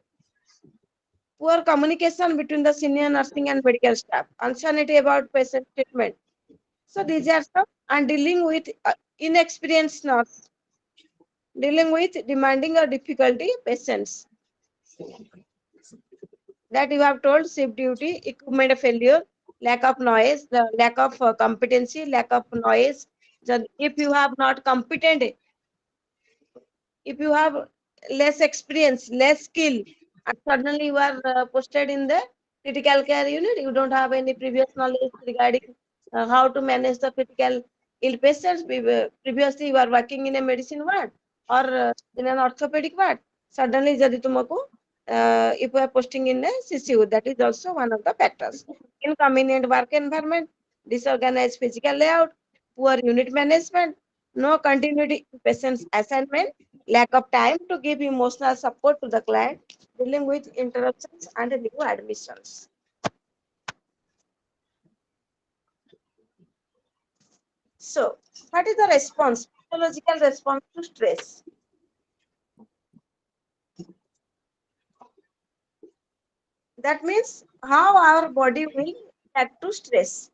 Poor communication between the senior nursing and medical staff, uncertainty about patient treatment. So these are some, and dealing with inexperienced nurse, dealing with demanding or difficulty patients. That you have told shift duty, equipment failure, lack of noise, the lack of competency, lack of noise. If you have not competent, if you have less experience, less skill, and suddenly you are posted in the critical care unit, you don't have any previous knowledge regarding how to manage the critical ill patients. Previously, you are working in a medicine ward or in an orthopedic ward. Suddenly, jadi tumaku, if you are posting in a CCU, that is also one of the factors. Inconvenient work environment, disorganized physical layout, poor unit management, no continuity in patient's assignment, lack of time to give emotional support to the client, dealing with interruptions and new admissions. So, what is the response, physiological response to stress? That means how our body will react to stress.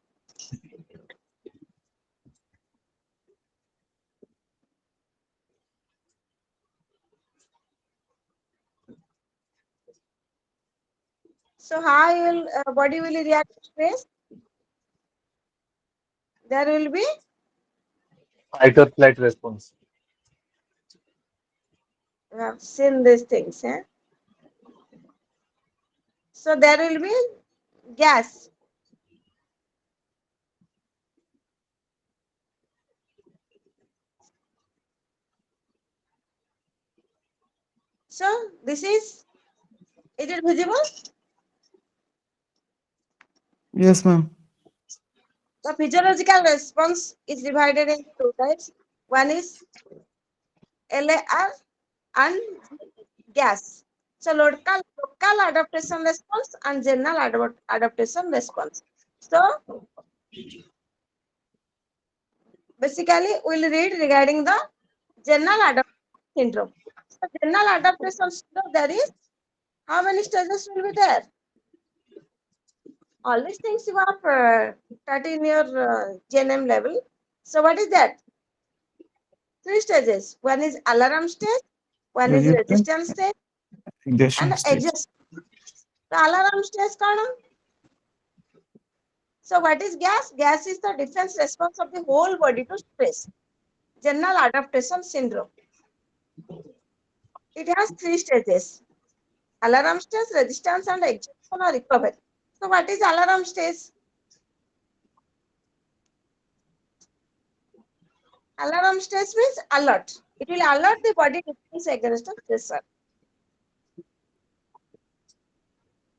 So, how will body will react to stress? There will be, Fight or flight response. we have seen these things. Eh? So, there will be gas. So, this is it visible? Yes, ma'am. The physiological response is divided into two types. One is LAR and gas. So local adaptation response and general adaptation response. So basically we'll read regarding the general adaptation syndrome. So general adaptation syndrome, there is how many stages will be there? All these things you have taught in your GNM level. So what is that? Three stages. One is alarm stage, one is Resistance, resistance stage, and exhaustion stage. exhaust. The alarm stage kaana. So what is gas? Gas is the defense response of the whole body to stress. General adaptation syndrome. It has three stages. Alarm stage, resistance, and exhaustion or recovery. So what is alarm stage? Alarm stage means alert. It will alert the body defense against the stressor.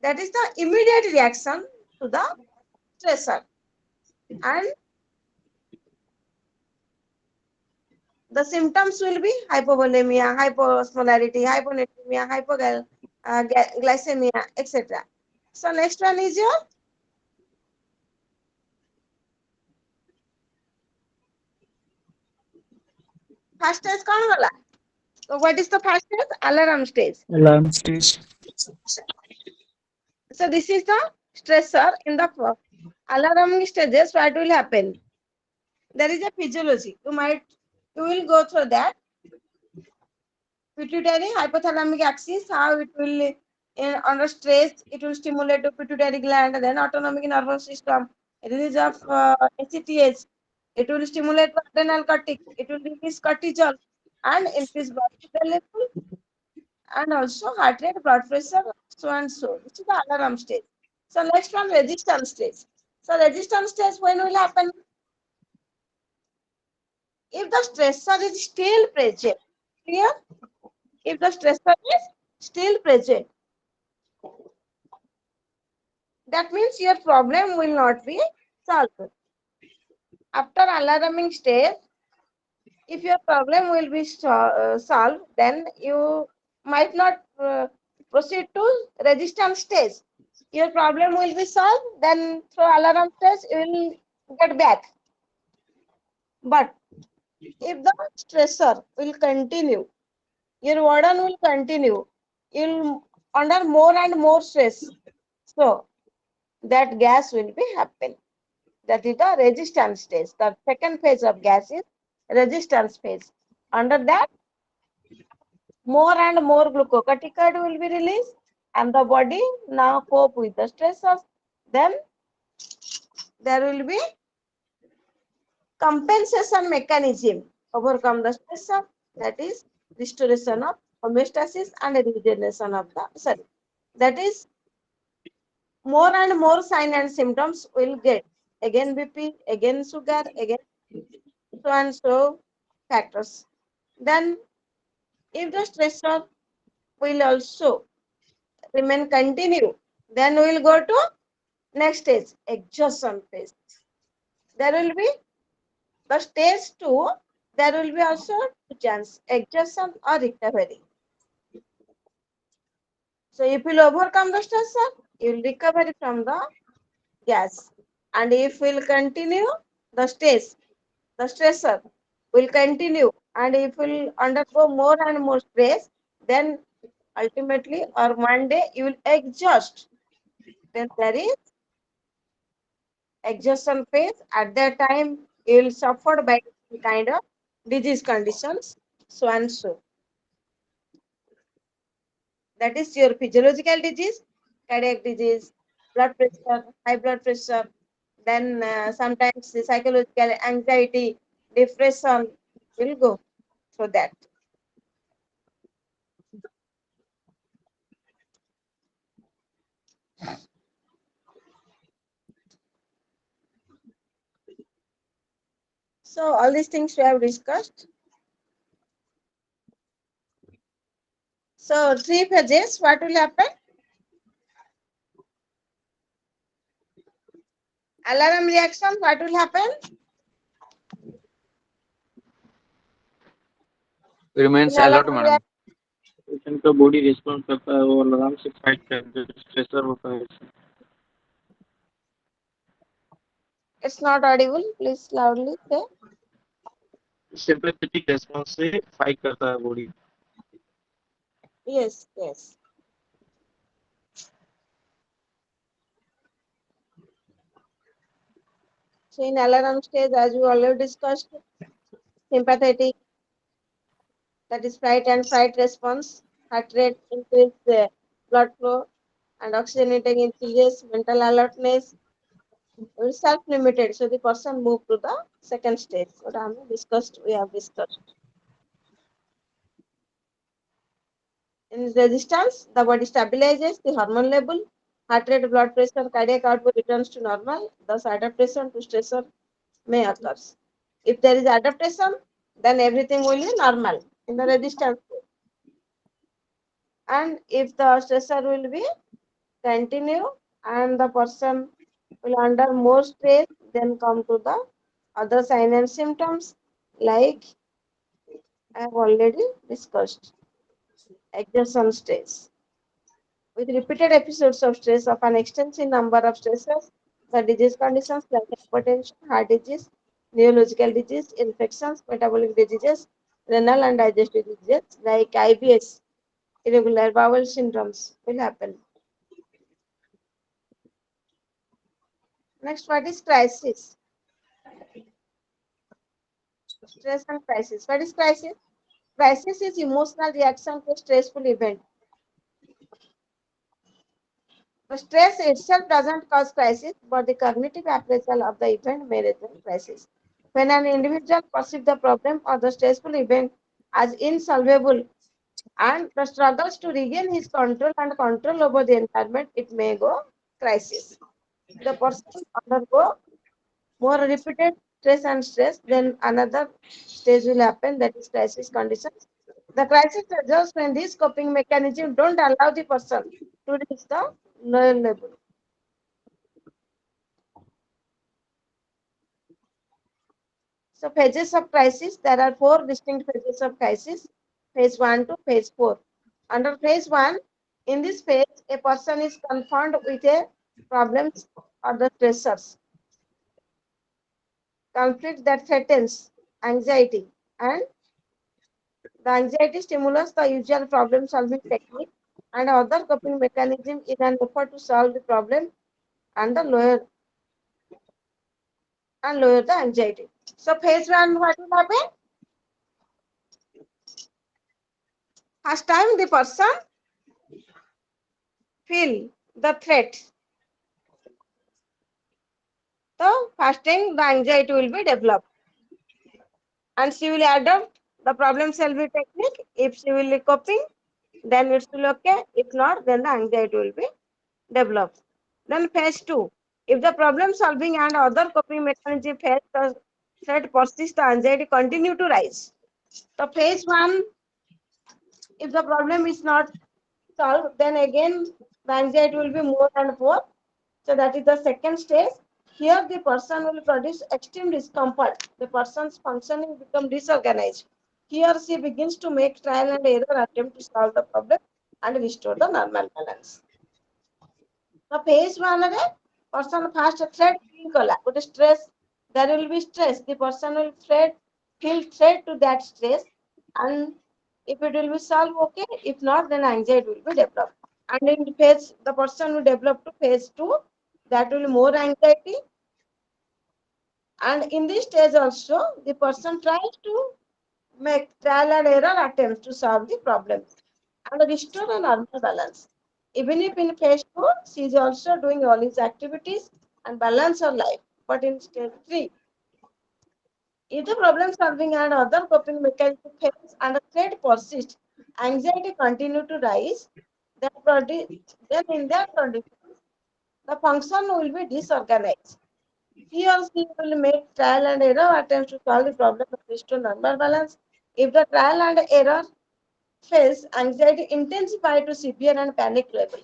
That is the immediate reaction to the stressor. And the symptoms will be hypovolemia, hyposmolarity, hyponatremia, hypoglycemia, etc. So next one is your first stage kaun wala? So what is the first stage? Alarm stage. Alarm stage. So this is the stressor in the alarm stages. What will happen? There is a physiology. You will go through that. Pituitary hypothalamic axis, how it will under stress, it will stimulate the pituitary gland, then autonomic nervous system, release of ACTH, it will stimulate the adrenal cortex, it will release cortisol and increase blood sugar level and also heart rate, blood pressure, so and so. This is the alarm stage. So next one, resistance stage. So resistance stage when will happen? If the stressor is still present. Clear? If the stressor is still present, that means your problem will not be solved. After alarming stage, if your problem will be solved, then you might not proceed to resistance stage. Your problem will be solved, then through alarm stage you will get back. But if the stressor will continue, your burden will continue, you'll under more and more stress. So that gas will be happen. That is the resistance stage. The second phase of gas is resistance phase. Under that, more and more glucocorticoid will be released, and the body now cope with the stressors. Then there will be compensation mechanism overcome the stressor. That is restoration of homeostasis and regeneration of the cell. That is more and more sign and symptoms will get. Again BP, again sugar, again so and so factors. Then if the stressor will also remain continue, then we will go to next stage, exhaustion phase. There will be the stage 2, there will be also two chance, exhaustion or recovery. So if you will overcome the stressor, you will recover from the gas. And if we will continue the stage, the stressor will continue, and if we will undergo more and more stress, then ultimately or one day you will exhaust. Then there is exhaustion phase. At that time, you will suffer by some kind of disease conditions, so and so. That is your physiological disease, cardiac disease, blood pressure, high blood pressure. Then sometimes the psychological anxiety, depression will go through that. So all these things we have discussed. So three phases, what will happen? Alarm reaction, what will happen? Remains In alert, alarm madam. reaction, patient का body response करता है, वो आराम से fight करता है, stressor होता है. it's not audible. Please loudly say. Sympathetic response से फाइट करता है body. Yes, yes. So in alarm stage, as we already discussed, sympathetic, that is fight and fight response, heart rate increase, blood flow, and oxygen intake increases, mental alertness, self-limited. So the person move to the second stage. What I have discussed, we have discussed. In resistance, the body stabilizes the hormone level, heart rate, blood pressure, cardiac output returns to normal. Thus, adaptation to stressor may occur. If there is adaptation, then everything will be normal in the resistance. And if the stressor will be continue and the person will under more stress, then come to the other sign and symptoms like I have already discussed. Exhaustion stage. With repeated episodes of stress of an extensive number of stresses, the disease conditions like hypertension, heart disease, neurological disease, infections, metabolic diseases, renal and digestive diseases like IBS, irregular bowel syndromes will happen. Next, what is crisis? Stress and crisis. What is crisis? crisis is emotional reaction to stressful event. The stress itself doesn't cause crisis, but the cognitive appraisal of the event may result crisis. When an individual perceives the problem or the stressful event as insolvable and the struggles to regain his control and control over the environment, it may go crisis. The person undergo more repeated stress, then another stage will happen, that is crisis conditions. The crisis results when these coping mechanisms don't allow the person to reach the lower level. So phases of crisis, there are four distinct phases of crisis, phase 1 to phase 4. Under phase 1, in this phase, a person is confronted with a problems or the stressors, conflict that threatens anxiety, and the anxiety stimulates the usual problem solving technique and other coping mechanism in an effort to solve the problem and lower the anxiety. So phase 1, what will happen? First time the person feel the threat. So first thing the anxiety will be developed and she will adopt the problem solving technique. If she will be coping, then it will okay. If not, then the anxiety will be developed. Then phase 2. If the problem solving and other coping mechanism fail, the threat persists, the anxiety continue to rise. So phase 1, if the problem is not solved, then again the anxiety will be more and more. So that is the second stage. Here the person will produce extreme discomfort. The person's functioning become disorganized. He or she begins to make trial and error attempt to solve the problem and restore the normal balance. The phase 1 ରେ person first threat feel କଲା ଗୋଟେ stress, there will be stress, the person will feel threat to that stress, and if it will be solved, okay, if not, then anxiety will be developed. And in phase, the person will develop to phase 2, that will be more anxiety, and in this stage also the person tries to make trial and error attempts to solve the problem and restore a normal balance. Even if in phase 2, she is also doing all his activities and balance her life. But in stage 3, if the problem solving and other coping mechanism fails and the threat persists, anxiety continue to rise, then in that condition, the function will be disorganized. He or she will make trial and error attempts to solve the problem and restore normal balance. If the trial and error fails, anxiety intensifies to severe and panic level.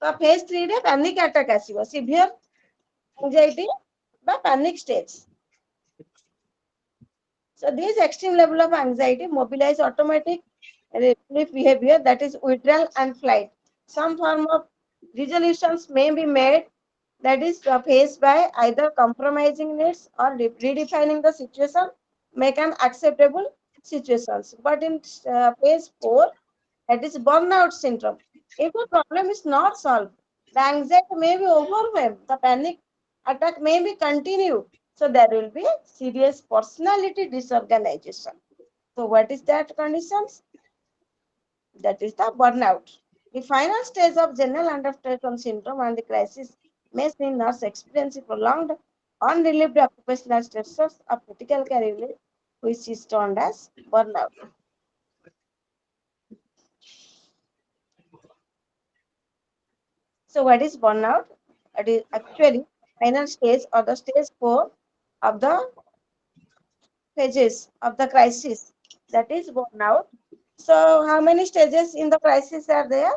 So phase 3 ରେ panic attack ଆସିବ, severe anxiety ବା panic stage. So this extreme level of anxiety mobilize automatic relief behavior, that is withdrawal and flight. Some form of resolutions may be made, that is faced by either compromising needs or redefining the situation, make an acceptable situations. But in phase 4, that is burnout syndrome. If the problem is not solved, the anxiety may be overwhelmed, the panic attack may be continued. So there will be serious personality disorganization. So what is that conditions? That is the burnout. The final stage of general undertaken syndrome and the crisis may see nurse experience prolonged unrelieved occupational stressors of critical care unit, which is termed as burnout. So what is burnout? It is actually final stage or the stage 4 of the phases of the crisis. That is burnout. So how many stages in the crisis are there?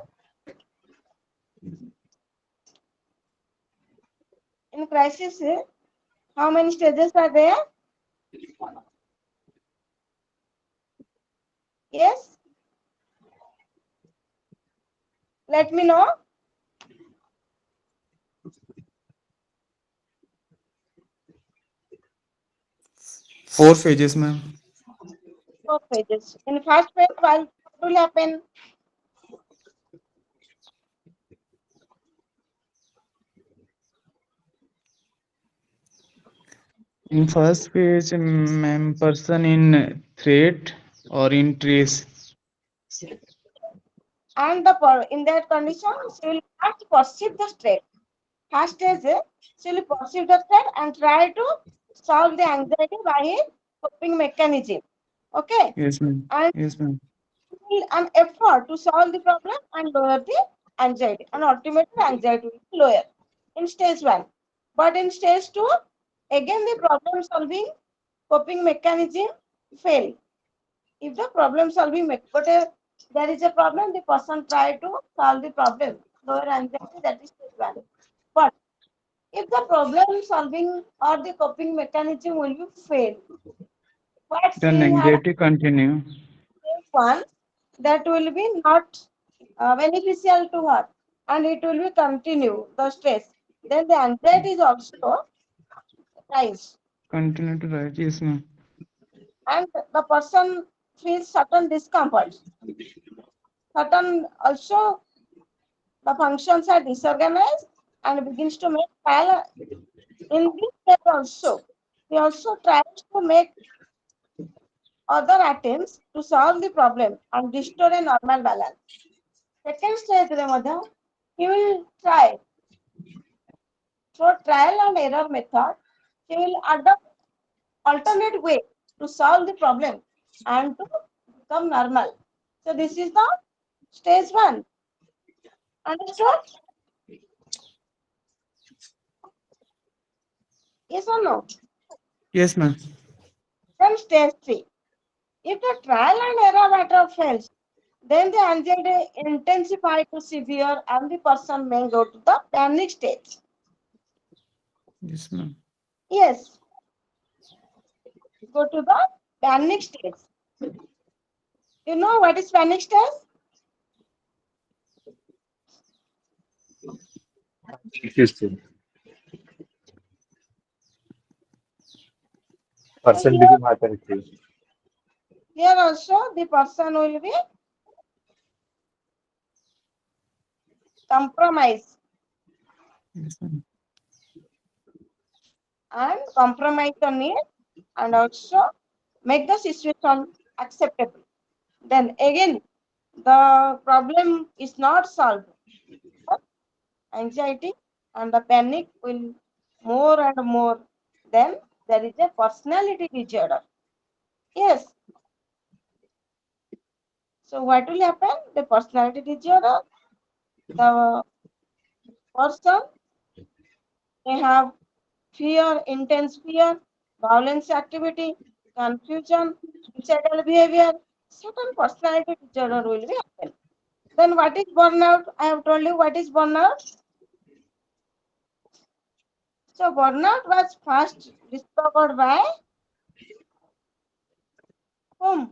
In crisis, how many stages are there? Yes? Let me know. 4 phases, ma'am. 4 pages. In first phase, what will happen? In first phase, ma'am, person in threat or in trace. And in that condition, she will not perceive the threat. First stage, she will perceive the threat and try to solve the anxiety by a coping mechanism. Okay, Yes, ma'am. and Yes, ma'am. an effort to solve the problem and lower the anxiety, and ultimately anxiety will be lower in stage one. But in stage two, again the problem solving coping mechanism fail. If the problem solving there is a problem, the person try to solve the problem, lower anxiety, that is stage one. But if the problem solving or the coping mechanism will be fail, what Then she had anxiety continue. one, that will be not beneficial to her, and it will be continue the stress. Then the anxiety is also rise, Continue to write. Yes, ma'am. and the person feels certain discomfort. Certain also the functions are disorganized and begins to make trial in this step also. He also tries to make other attempts to solve the problem and restore a normal balance. Second stage, he will try through trial and error method. He will adopt alternate way to solve the problem and to become normal. So this is the stage one. Understood? Yes or no? Yes, ma'am. Then stage three. If the trial and error method fails, then the anxiety intensifies to severe and the person may go to the panic stage. Yes, ma'am. Yes, go to the panic stage. You know what is panic stage? Interesting. So Person become hyperactive. here also the person will be compromised Yes, ma'am. and compromise the need and also make the situation acceptable. Then again, the problem is not solved. But anxiety and the panic will more and more. Then there is a personality disorder. Yes. So what will happen? The personality disorder, the person may have fear, intense fear, violence activity, confusion, suicidal behavior, certain personality disorder will be happen. Then what is burnout? I have told you what is burnout. So burnout was first discovered by whom?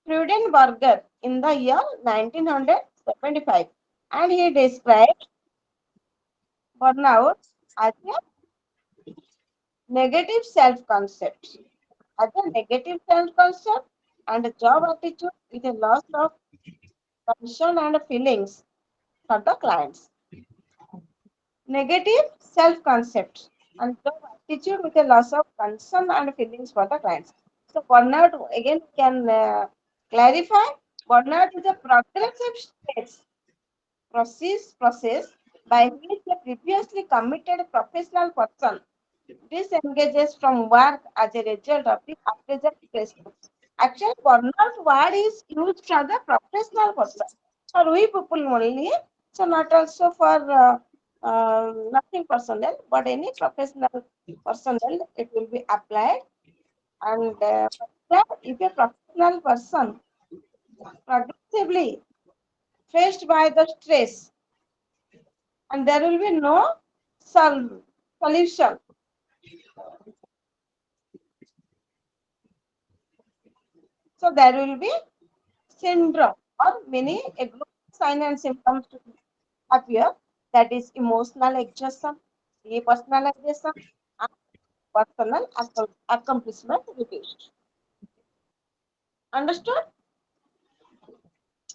Freudenberger in the year 1975, and he described burnout as a negative self-concept, and a job attitude with a loss of passion and feelings for the clients. Negative self-concept and job attitude with a loss of concern and feelings for the clients. So burnout again can clarify. Burnout is a progressive stage process by which a previously committed professional person disengages from work as a result of the appraisal pressure. Actually, burnout word is used for the professional person. For we people only, so not also for nothing personnel, but any professional personnel, it will be applied. And if a professional person progressively faced by the stress, and there will be no solution. So there will be syndrome or many a group of signs and symptoms to appear, that is emotional exhaustion, depersonalization, and personal accomplishment reduced. Understood?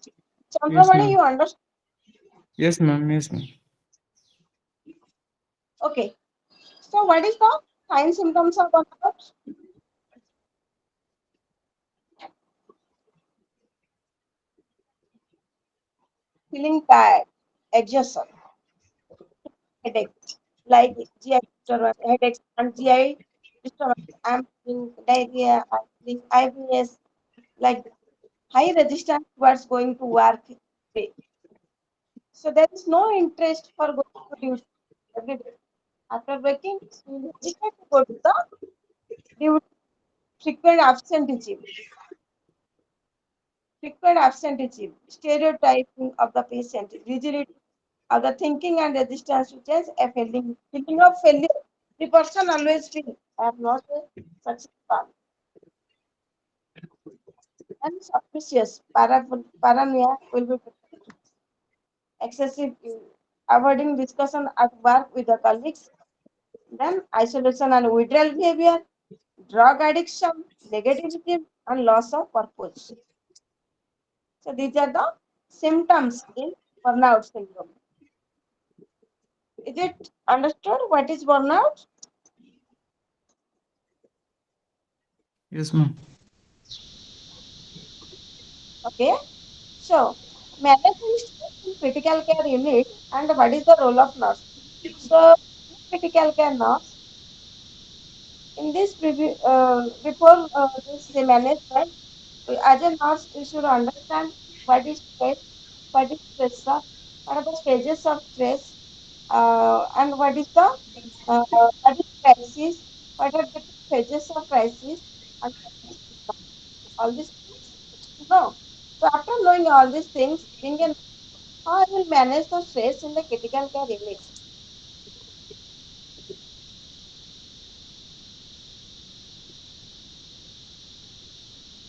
Yes, Chandramani, ma'am. you understood? Yes, ma'am. Yes, ma'am. Okay. So what is the sign symptoms of burnout? feeling tired, exhaustion, headache, like GI disturbance, headaches and GI disturbance. I'm feeling diarrhea, I'm feeling IBS, like high resistance towards going to work day. So there is no interest for going to duty every day. After waking, you hesitate to go to the duty. Frequent absenteeism, stereotyping of the patient, rigidity of the thinking and resistance to change, a feeling of failure. The person always feels I am not a successful and suspicious. Paranoia will be excessive, avoiding discussion at work with the colleagues. Then isolation and withdrawal behavior, drug addiction, negativity, and loss of purpose. So these are the symptoms in burnout syndrome. Is it understood what is burnout? Yes, ma'am. Okay. So managing stress in critical care unit and what is the role of nurse? So critical care nurse in this before this management, as a nurse you should understand what is stress, what is stressor, what are the stages of stress, and what is the what is crisis, what are different phases of crisis, and all these things to know. So after knowing all these things, being a how I will manage the stress in the critical care unit.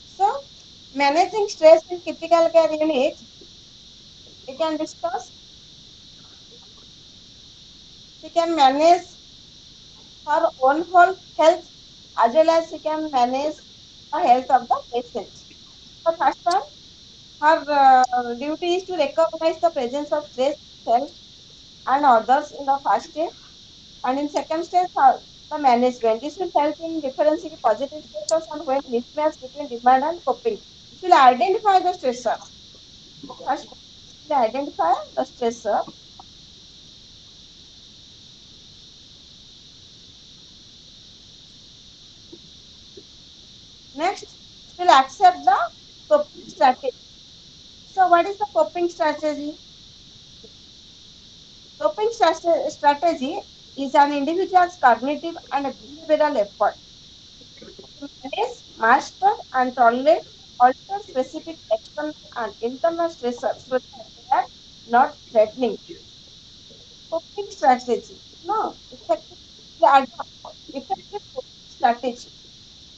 So managing stress in critical care unit, we can discuss. She can manage her own whole health as well as she can manage the health of the patient. The first one, her duty is to recognize the presence of stress in self and others in the first stage, and in second stage, the management. This will help in differentiating positive stressors and when mismatch between demand and coping. She will identify the stressor. First, she will identify the stressor. Next, she will accept the coping strategy. So, what is the coping strategy? Coping strategy is an individual's cognitive and behavioral effort to manage, master, and tolerate alter specific external and internal stressors so that they are not threatening. Coping strategy. No, effective coping strategy.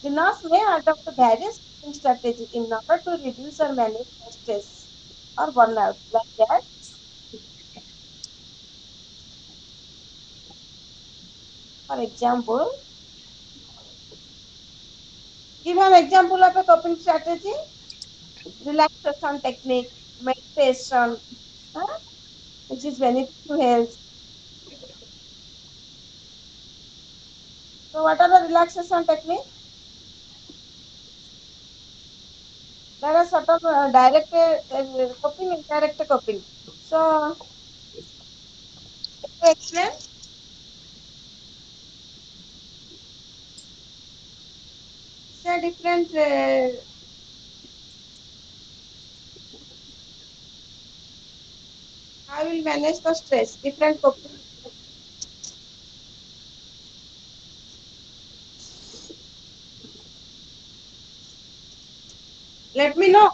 The nurse may adopt various coping strategies in order to reduce or manage the stress or burnout. Like that, for example, give an example of a coping strategy: relaxation technique, meditation, huh, which is benefit to health. So, what are the relaxation technique? There are sort of direct coping, indirect coping. So, to explain, say different. I will manage the stress. Different coping. Let me know.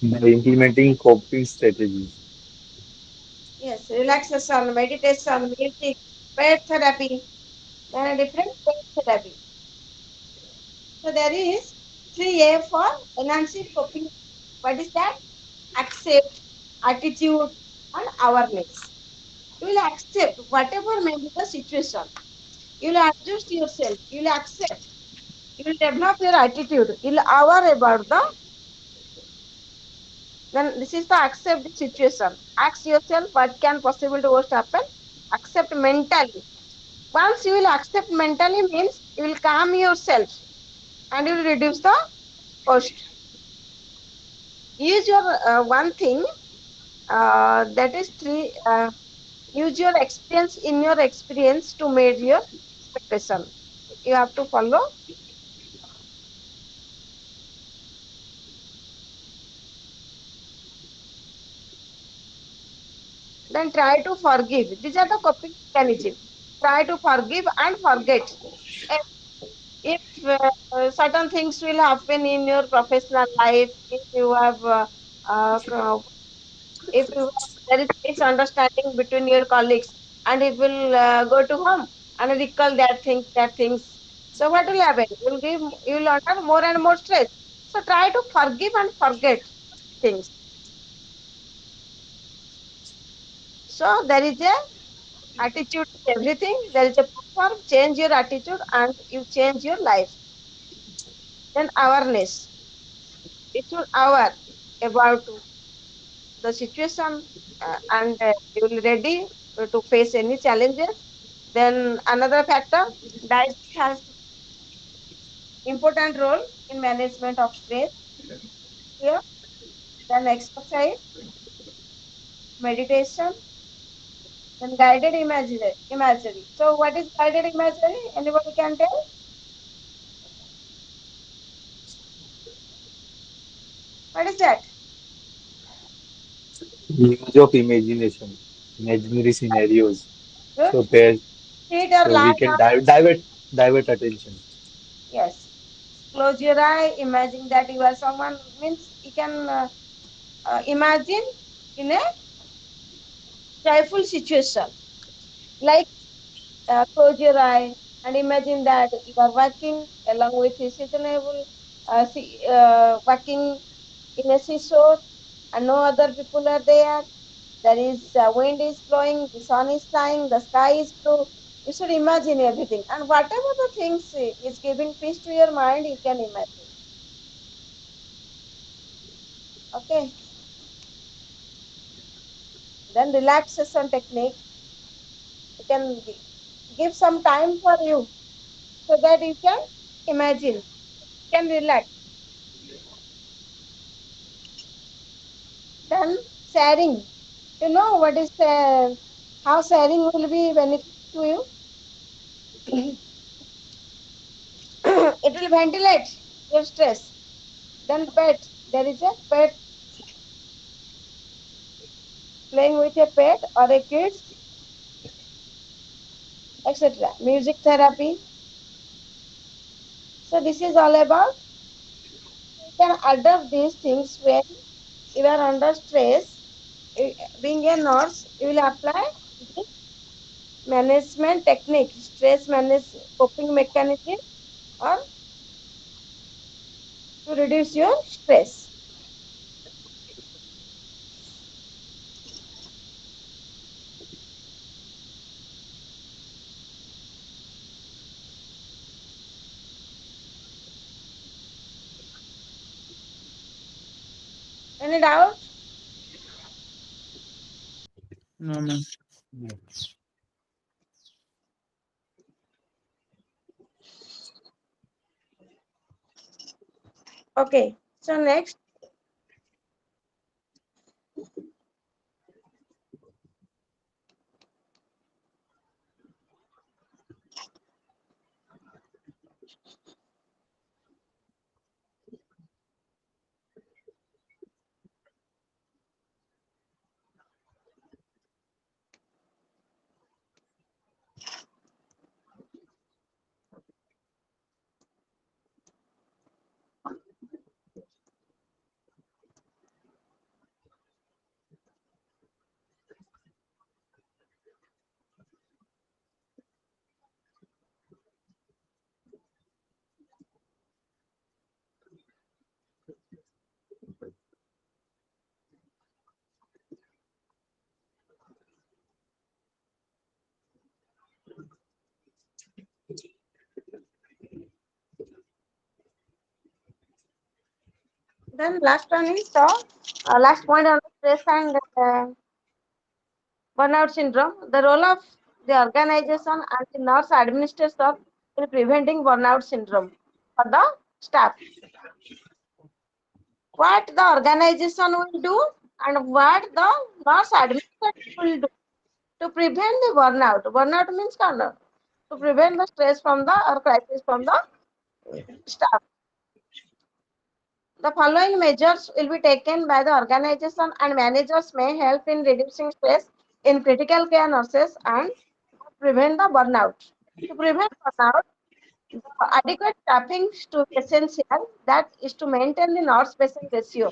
By implementing coping strategies. Yes, relaxation, meditation, music, pet therapy. There are different pet therapy. So there is 3A for enhancing coping. What is that? Accept, attitude, and awareness. You will accept whatever may be the situation. You will adjust yourself. You will accept. You will develop your attitude. You will aware about the. Then this is the accept the situation. Ask yourself what can possible to worst happen. Accept mentally. Once you will accept mentally means You will calm yourself and you will reduce the cost. Use your one thing that is three. Use your experience in your experience to make your expectation. You have to follow. Then try to forgive. These are the coping mechanisms. Try to forgive and forget. If certain things will happen in your professional life, if you have if you have, there is misunderstanding between your colleagues, and if will go to home and recall that things, so what will happen? You will under more and more stress. So try to forgive and forget things. So there is a attitude in everything. There is a platform. Change your attitude and you change your life. Then awareness. You should aware about the situation, and you will ready to face any challenges. Then another factor, diet has important role in management of stress here. Then exercise, meditation, then guided imagery. So what is guided imagery? Anybody can tell? What is that? Use of imagination, imaginary scenarios. Good. So pairs, Sit or so we lie can down. divert attention. Yes. Close your eye. Imagine that you are someone. Means you can imagine in a joyful situation. Like close your eye and imagine that you are walking along with a seasonable, walking in a seashore, and no other people are there. There is wind is blowing, the sun is shining, the sky is blue. You should imagine everything, and whatever the things is giving peace to your mind, you can imagine. Okay. Then relaxation technique. You can give some time for you so that you can imagine, you can relax. Then sharing. You know what is how sharing will be benefit to you? It will ventilate your stress. Then pet. There is a pet, playing with a pet or a kids, etc. Music therapy. So this is all about, you can adopt these things when you are under stress. Being a nurse, you will apply this management technique, stress manage coping mechanism, or to reduce your stress. Any doubt? No, ma'am. Okay. So next, then last one is the last point on stress and burnout syndrome. The role of the organization and the nurse administrators of in preventing burnout syndrome for the staff. What the organization will do and what the nurse administrator will do to prevent the burnout. Burnout means kind of to prevent the stress from the or crisis from the staff. The following measures will be taken by the organization and managers may help in reducing stress in critical care nurses and prevent the burnout. To prevent burnout, the adequate staffing to be essential. That is to maintain the nurse-patient ratio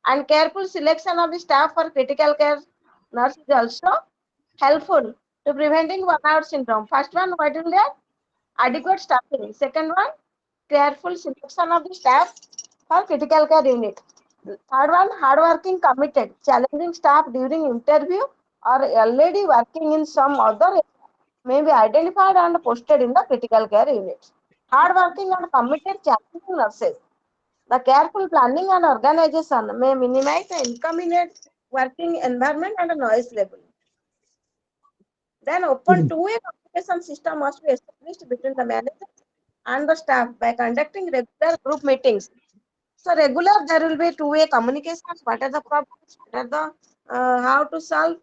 and careful selection of the staff for critical care nurse is also helpful to preventing burnout syndrome. First one, what is that? Adequate staffing. Second one, careful selection of the staff for critical care unit. Third one, hardworking, committed, challenging staff during interview or already working in some other area may be identified and posted in the critical care unit. Hardworking and committed challenging nurses. The careful planning and organization may minimize the inconvenient working environment and noise level. Then open two-way communication system must be established between the manager and the staff by conducting regular group meetings. So regular there will be two-way communication. What are the problems? What are the how to solve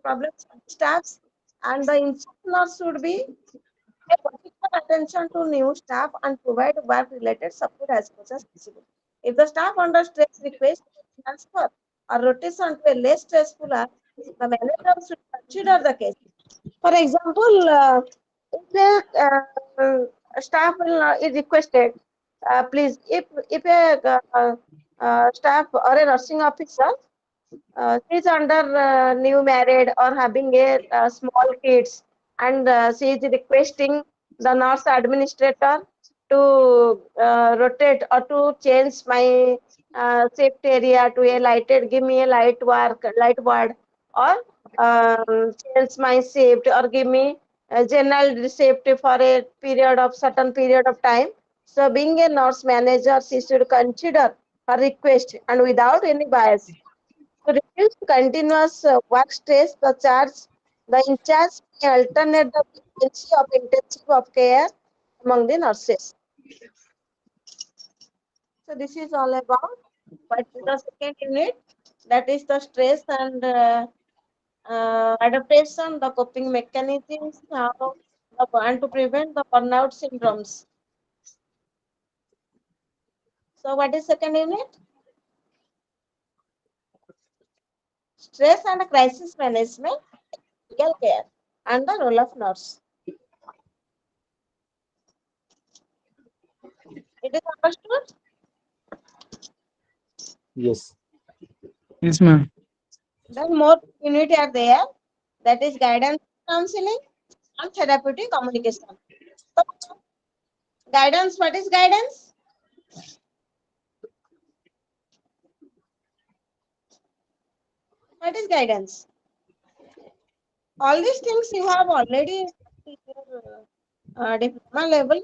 problems of the staffs? And the instructor should be pay particular attention to new staff and provide work-related support as much as possible. If the staff under stress requests transfer or rotation to a less stressful work, the manager should consider the case. For example, if a staff is requested, please, if a staff or a nursing officer she is under new married or having a small kids and she is requesting the nurse administrator to rotate or to change my shift area to a lighted, give me a light ward or change my shift or give me a general shift for a period of certain period of time. So being a nurse manager, she should consider her request and without any bias to reduce continuous work stress, the in charge may alternate the frequency of intensive of care among the nurses. So this is all about what is the second unit, that is the stress and adaptation, the coping mechanisms, how and to prevent the burnout syndromes. So what is second unit? Stress and crisis management, critical care, and the role of nurse. It is understood? Yes. Yes, ma'am. Then more units are there. That is guidance counseling and therapeutic communication. So guidance, what is guidance? What is guidance? All these things you have already in your diploma level,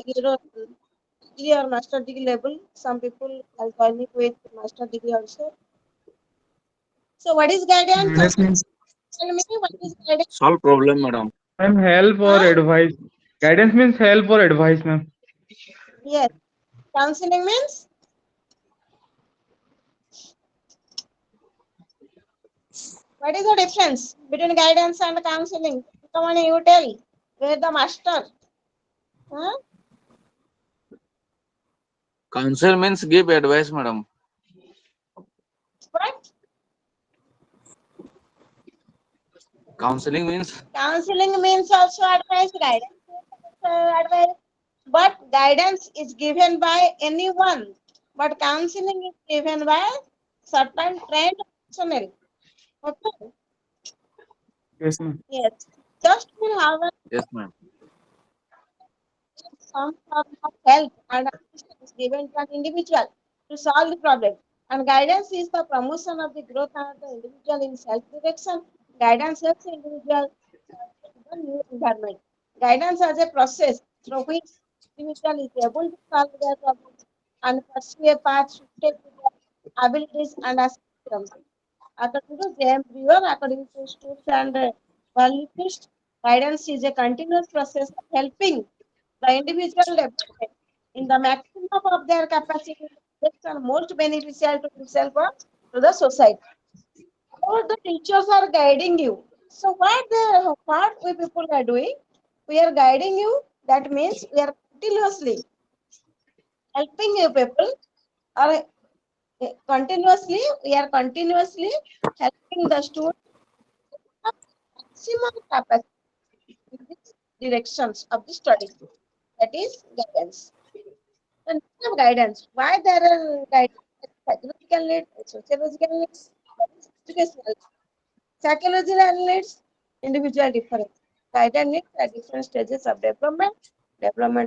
your degree or master degree level. Some people are joining with master degree also. So what is guidance? Guidance means Tell me what is guidance? Solve problem, madam. ma'am help or Huh? advice. Guidance means help or advice, ma'am. Yes. Counseling means what is the difference between guidance and counseling? Come on, you tell. Where the master? Huh? Counsel means give advice, madam. What? Counseling means Counseling means also advice, guidance means also advice. But guidance is given by anyone. But counseling is given by certain trained personnel. Okay. Yes, ma'am. Yes. Just will have yes, ma'am. some form of help and assistance given to an individual to solve the problem. And guidance is the promotion of the growth of the individual in self-direction. Guidance helps the individual in the new environment. Guidance as a process through which individual is able to solve their problems and pursue a path suited to their abilities and aspirations. According to James Brewer, according to Stoops and Berlquist, Guidance is a continuous process of helping the individual development in the maximum of their capacity and most beneficial to himself or to the society. So the teachers are guiding you. So what we people are doing? We are guiding you. That means we are continuously helping you people, or continuously we are continuously helping the student maximum capacity in these directions of the study. That is guidance. The need of guidance. Why there are guidance? Psychological needs, sociological needs, educational. Psychological needs, individual difference. Guidance needs at different stages of development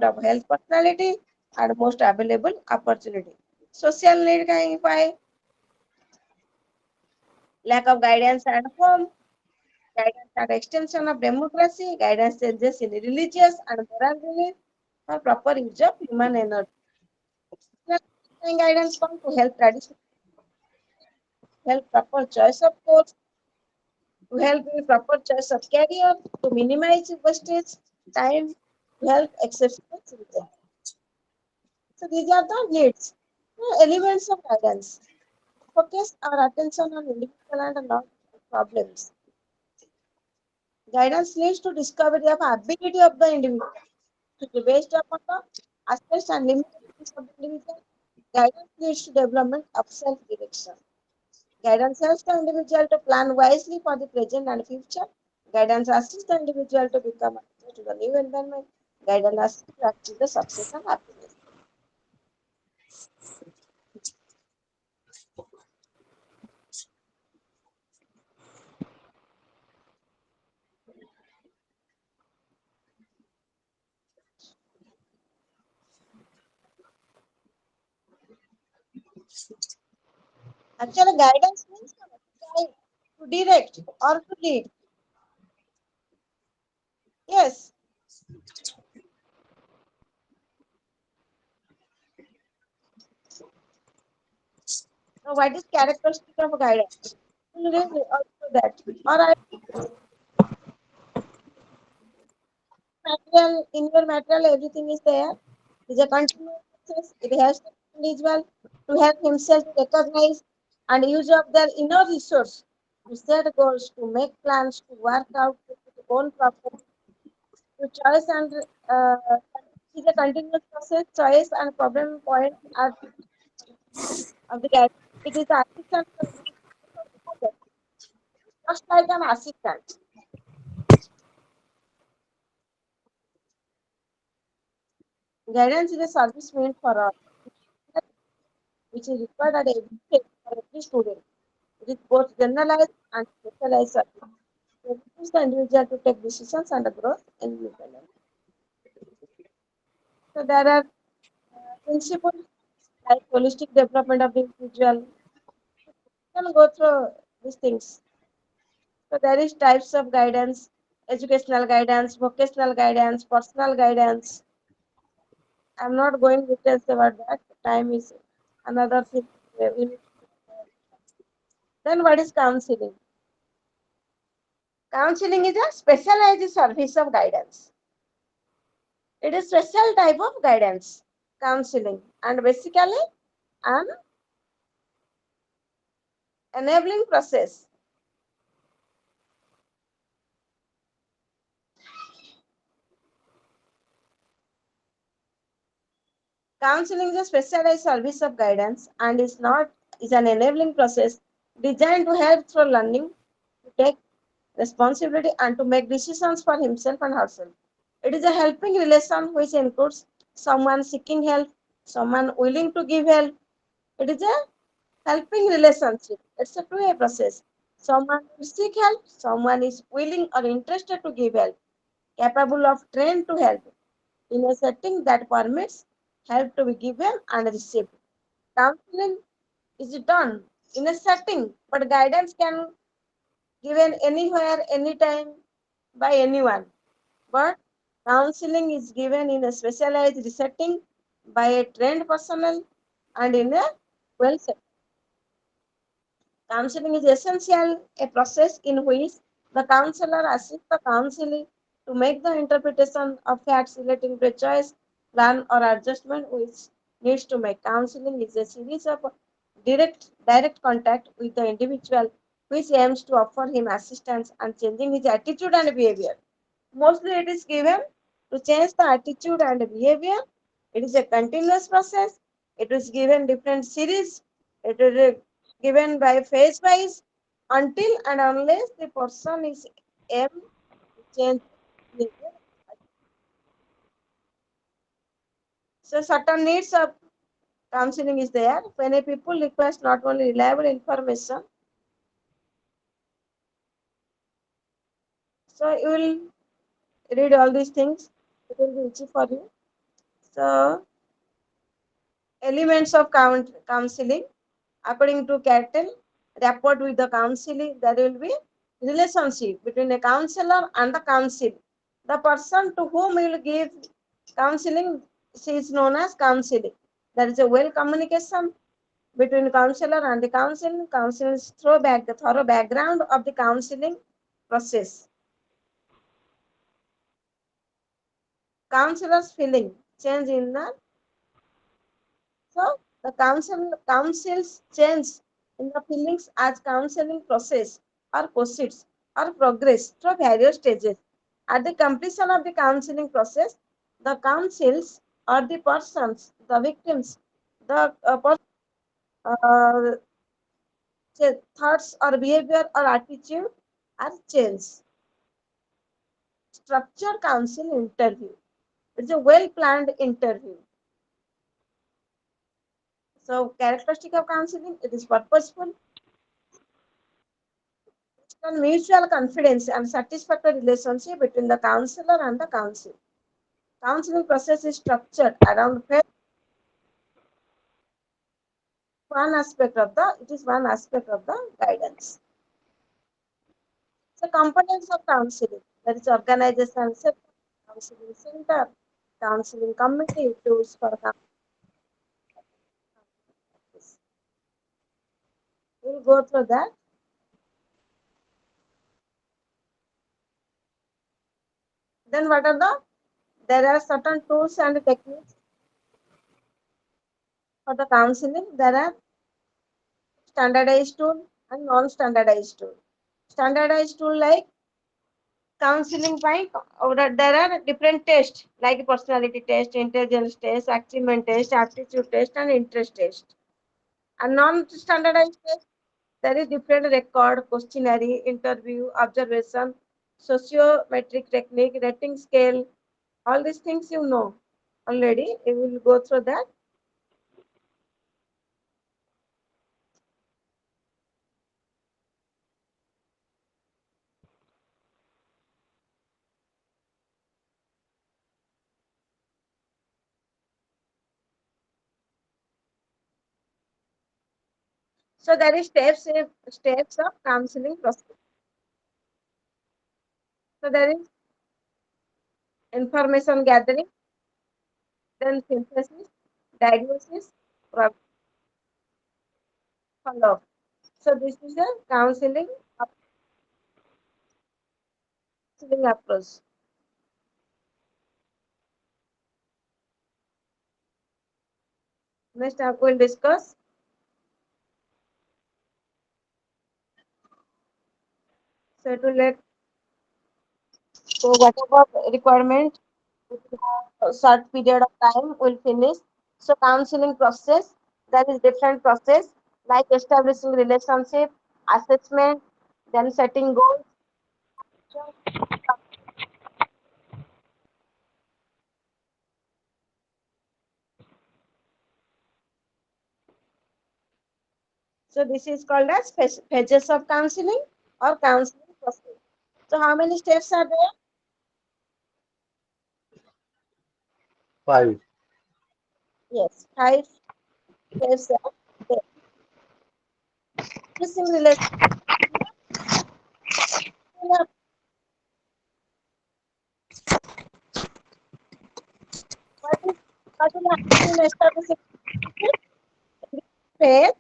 of health personality, and most available opportunity. Social need why lack of guidance at home, guidance and extension of democracy, guidance changes in religious and moral belief, or proper use of human energy. Guidance come to help tradition, help proper choice of course, to help with proper choice of career, to minimize wastage time, to help accessible children. So these are the needs. Elements of guidance. Focus our attention on individual and not problems. Guidance leads to discovery of ability of the individual. To be based upon the aspects and limitations of the individual. Guidance leads to development of self-direction. Guidance helps the individual to plan wisely for the present and future. Guidance assists the individual to become adapted to the new environment. Guidance assists to achieve the success and happiness. Actually, guidance means to guide, to direct, or to lead. Yes. So, what is characteristic of guidance? You read also that. Or I material in your material, everything is there. It is a continuous process. It helps the individual to help himself to recognize and use of their inner resource to set goals, to make plans, to work out his own problem, to choice and it is a continuous process. Choice and problem points are of the guide. It is the assistant for individual, just like an assistant. Guidance is a service meant for all, which is required at every stage for every student. It is both generalized and specialized service. It helps the individual to take decisions and growth independently. So there are principles like holistic development of the individual. You can go through these things. So there is types of guidance, educational guidance, vocational guidance, personal guidance. I'm not going details about that. Time is another thing. We need. Then what is counseling? Counseling is a specialized service of guidance. It is special type of guidance, counseling, and basically an enabling process. Counseling is a specialized service of guidance and is an enabling process designed to help through learning to take responsibility and to make decisions for himself and herself. It is a helping relation which includes someone seeking help, someone willing to give help. It is a helping relationship. It's a two-way process. Someone will seek help, someone is willing or interested to give help, capable of trained to help in a setting that permits help to be given and received. Counseling is done in a setting, but guidance can be given anywhere, anytime by anyone. But counseling is given in a specialized setting by a trained personnel and in a well set. Counseling is essential, a process in which the counselor assists the counseling to make the interpretation of facts relating to a choice, plan, or adjustment which needs to make. Counseling is a series of direct contact with the individual which aims to offer him assistance and changing his attitude and behavior. Mostly it is given to change the attitude and behavior. It is a continuous process. It is given different series. It is given by phase wise until and unless the person is aim to change behavior. So certain needs of counseling is there. Many people request not only reliable information. So you will read all these things. It will be easy for you. So elements of counseling according to Cattle report with the counseling, there will be relationship between a counselor and the counsel. The person to whom you will give counseling, she is known as counseling. There is a well communication between counselor and the counsel. Counselors throw back the thorough background of the counseling process. Counselor's feeling change in the so the councils change in the feelings as counseling process or proceeds or progress through various stages. At the completion of the counseling process, the councils or the persons, the victims, the uh, thoughts or behavior or attitude are changed. Structured counsel interview. It's a well planned interview. So characteristic of counseling, it is purposeful, and mutual confidence and satisfactory relationship between the counselor and the counsel. Counseling process is structured around it is one aspect of the guidance. So components of counseling, there is organization setup, counseling center, counseling committee, tools for counseling. We'll go through that. Then what are there are certain tools and techniques for the counseling. There are standardized tool and non-standardized tool. Standardized tool like counseling point, there are different tests like personality test, intelligence test, achievement test, aptitude test, and interest test. And non-standardized test, there is different record, questionnaire, interview, observation, sociometric technique, rating scale, all these things you know already. You will go through that. So there is steps of counseling process. So there is information gathering, then synthesis, diagnosis, follow. So this is a counseling approach. Next, I will discuss. So to let so whatever requirement within a short period of time will finish. So counseling process, there is different process like establishing relationship, assessment, then setting goals. So this is called as phases of counseling or counseling process. So how many steps are there? 5. Yes, 5 steps are there. Establishing relationship. What will happen in establishing relationship? In this phase,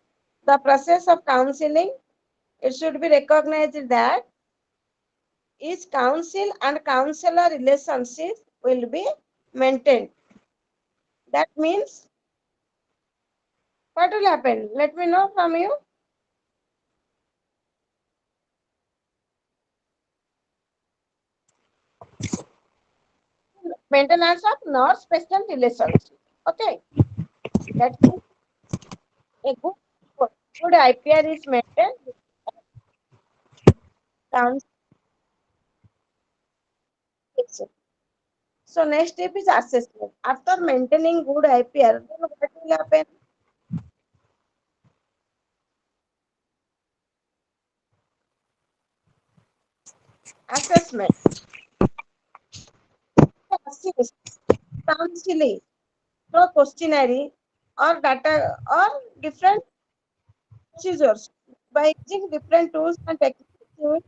the process of counseling, it should be recognized that Each counsel and counselor relationship will be maintained. That means what will happen? Let me know from you. Maintenance of nurse-patient relationship. Okay, that means a good IPR is maintained with counsel. So next step is assessment. After maintaining good IPR, then what will happen? Assessment. Assess counseling, through questionnaire or data or different procedures. By using different tools and techniques, you will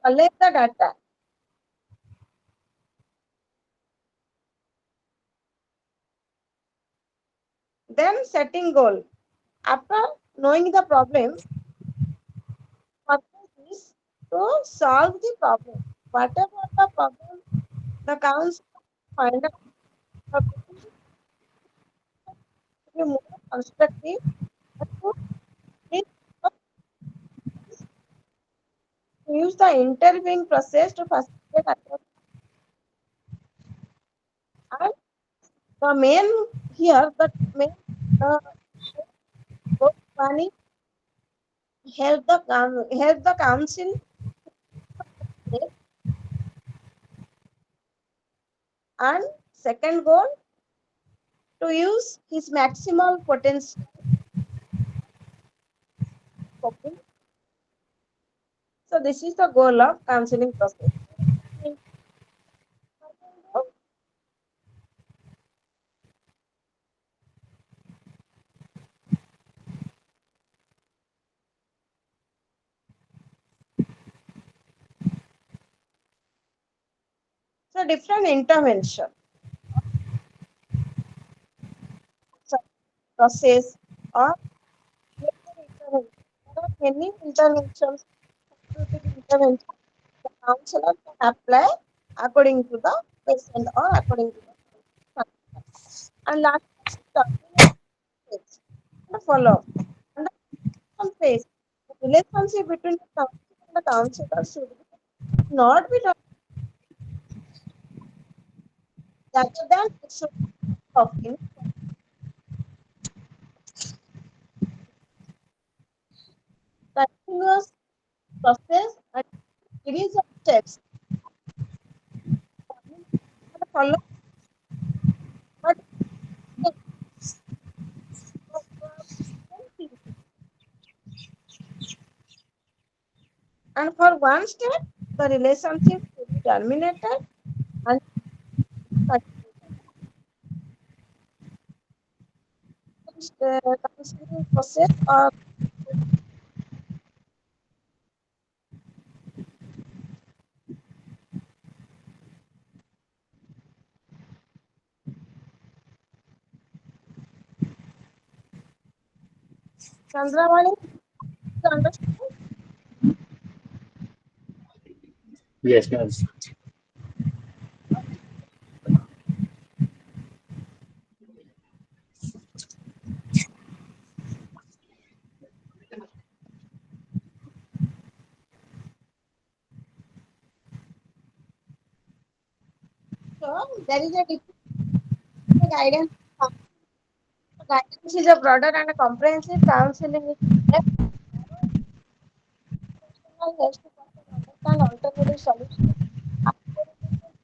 collect the data. Then setting goal. After knowing the problem, purpose is to solve the problem. Whatever the problem the council find out, the goal is to be more constructive and to use use the interviewing process to facilitate across. And the main here, the main uh, goal one is help the council and second goal to use his maximal potential. So this is the goal of counseling process. So different intervention process or intervention. There are many interventions, therapeutic interventions the counselor can apply according to the patient or according to the condition. And last termination phase, the follow-up. And the phase, the relationship between the counselor and the counselor should not be done rather than it should be of in continuous process and series of steps. And follow what and for one step, the relationship should be terminated and counseling process or Chandramani, you understand? Yes, ma'am. So there is a different guidance. Guidance is a broader and a comprehensive counseling is depth, professional helps to person understand alternative solutions,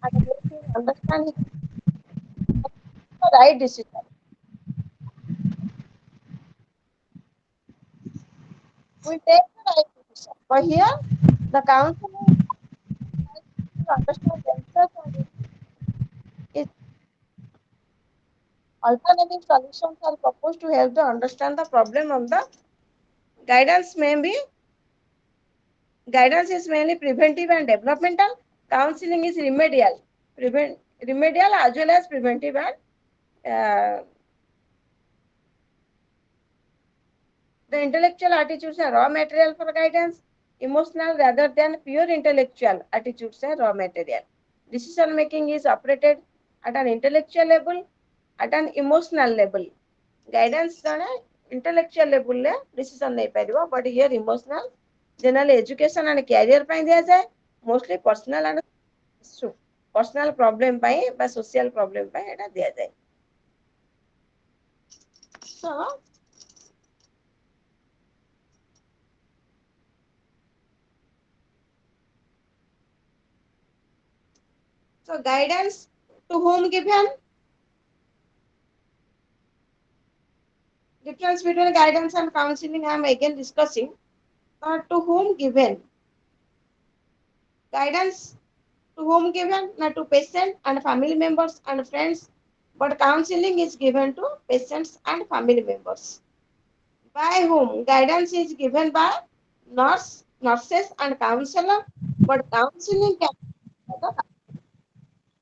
and help him understand his the right decision. We take the right decision. But here, the counseling helps to understand themselves and its alternative solutions are proposed to help them understand the problem of the guidance may be guidance is mainly preventive and developmental. Counseling is remedial, remedial as well as preventive and the intellectual attitudes are raw material for guidance. emotional rather than pure intellectual attitudes and raw material. Decision making is operated at an intellectual level, at an emotional level. Guidance jane intellectual level le decision nei paribo, but here emotional, generally education and career ପାଇଁ ଦିଆଯାଏ, mostly personal and issue, personal problem ପାଇଁ ବା social problem ପାଇଁ ଏଟା ଦିଆଯାଏ. So guidance to whom given? Difference between guidance and counseling I am again discussing. To whom given? Guidance to whom given? Not to patient and family members and friends, but counseling is given to patients and family members. By whom? Guidance is given by nurses and counselor, but counseling can be by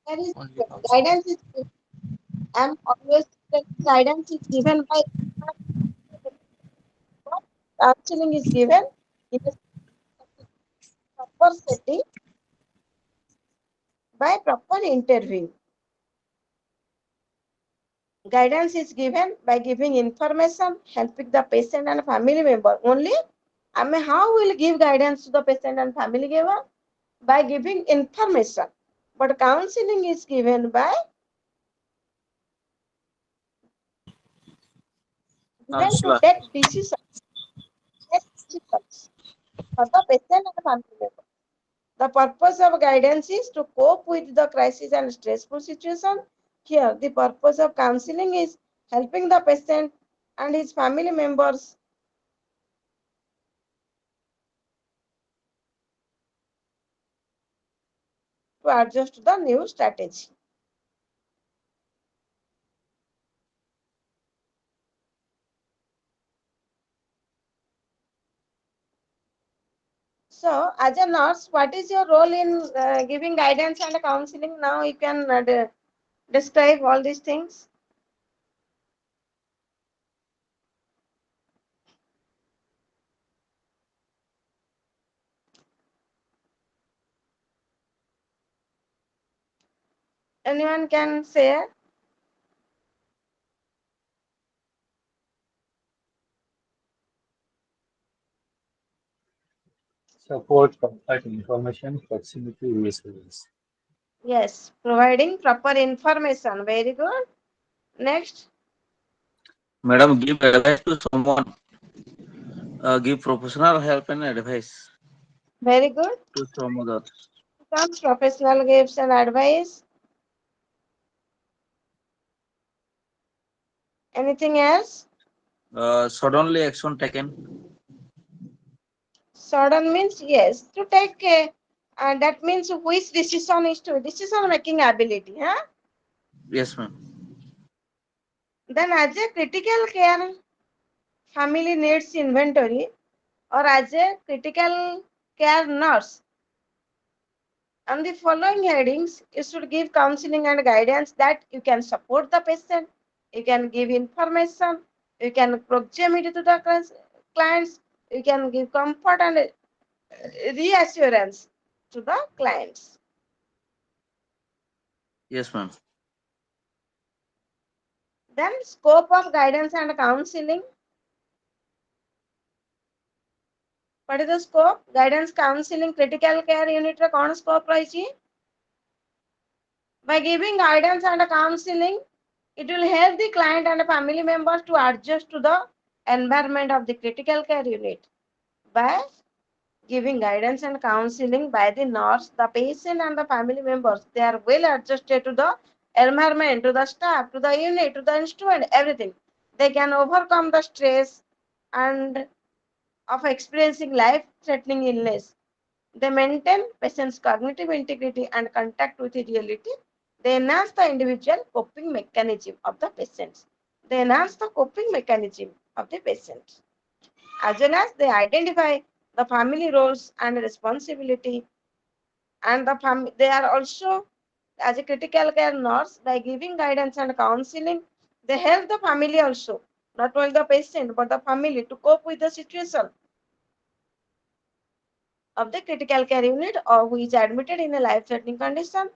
there is Only counselor. guidance is given. I am always saying guidance is given by counseling is given in a proper setting by proper interviewing. Guidance is given by giving information, helping the patient and family member. Only how will give guidance to the patient and family member? By giving information. But counseling is given by given to Counselor. take decisions for the patient and family member. The purpose of guidance is to cope with the crisis and stressful situation. Here, the purpose of counseling is helping the patient and his family members to adjust to the new strategy. So, as a nurse, what is your role in giving guidance and counseling? Now you can describe all these things. Anyone can say? Support, comfort, information, proximity, reassurance. Yes, providing proper information. Very good. Next, Madam, give advice to someone. Give professional help and advice very good. to some others. Some professional gives and advice. Anything else? Suddenly action taken. Sudden means yes. To take that means which decision is to decision making ability. Huh? Yes, ma'am. Then as a critical care family needs inventory or as a critical care nurse. On the following headings, you should give counseling and guidance that you can support the patient, you can give information, you can proximity to the clients, you can give comfort and reassurance to the clients. Yes, ma'am. Then scope of guidance and counseling. What is the scope? Guidance counseling critical care unit रे कौन scope रही? By giving guidance and counseling, it will help the client and family members to adjust to the environment of the critical care unit. By giving guidance and counseling by the nurse, the patient and the family members, they are well adjusted to the environment, to the staff, to the unit, to the instrument, everything. They can overcome the stress and of experiencing life-threatening illness. They maintain patient's cognitive integrity and contact with the reality. They enhance the individual coping mechanism of the patients. They enhance the coping mechanism of the patient. As well as they identify the family roles and responsibility, and they are also as a critical care nurse by giving guidance and counseling. They help the family also, not only the patient but the family to cope with the situation. of the critical care unit or who is admitted in a life-threatening condition,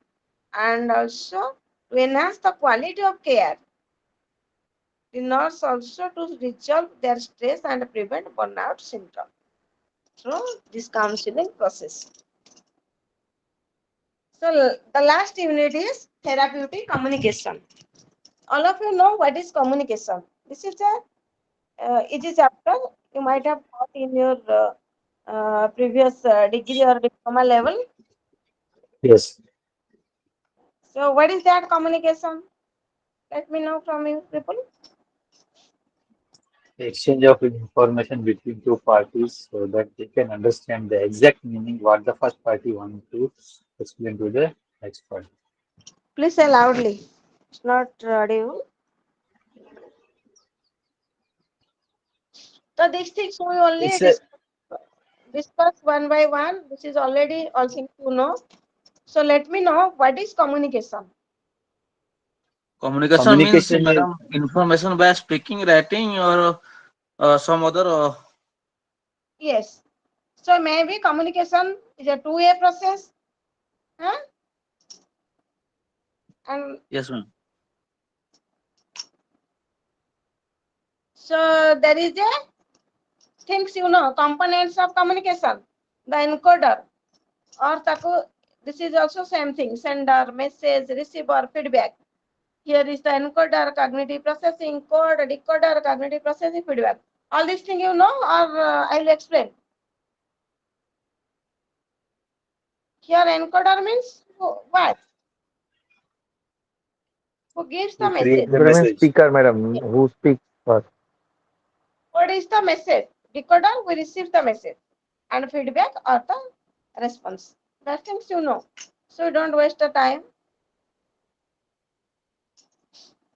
and also to enhance the quality of care. The nurse also to resolve their stress and prevent burnout syndrome through this counseling process. So the last unit is therapeutic communication. All of you know what is communication. This is a easy chapter you might have taught in your previous degree or diploma level. Yes. So what is that communication? Let me know from you people. Exchange of information between two parties so that they can understand the exact meaning what the first party wants to explain to the next party. Please say loudly. It's not audible. So these things we only It's a discuss one by one. This is already all things you know. So let me know what is communication. Communication means, communication is madam, information by speaking, writing, or some other. Yes. So maybe communication is a two-way process. Huh? And Yes, ma'am. so there is a things components of communication. The encoder or taku, this is also same thing. Sender, message, receiver, feedback. Here is the encoder, cognitive processing, code, decoder, cognitive processing, feedback. All these things or I will explain. Here encoder means what? Who gives who the create message? the Encoder means message. speaker, madam. Yes. Who speaks first? What is the message? Decoder, we receive the message. And feedback or the response. That things So don't waste the time.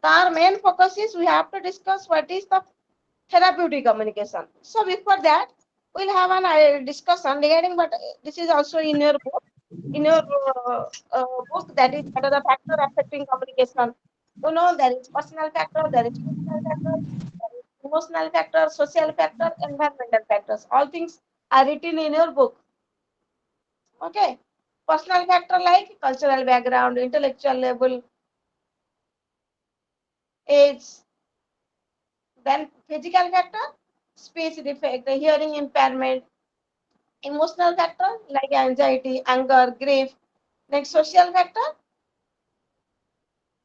Our main focus is we have to discuss what is the therapeutic communication. So before that, we'll have an discussion regarding, but this is also in your book. In your book, that is what are the factor affecting communication. There is personal factor, there is physical factor, there is emotional factor, social factor, environmental factors. All things are written in your book. Okay. Personal factor like cultural background, intellectual level, age. Then physical factor, speech defect, hearing impairment, emotional factor like anxiety, anger, grief. Next, social factor,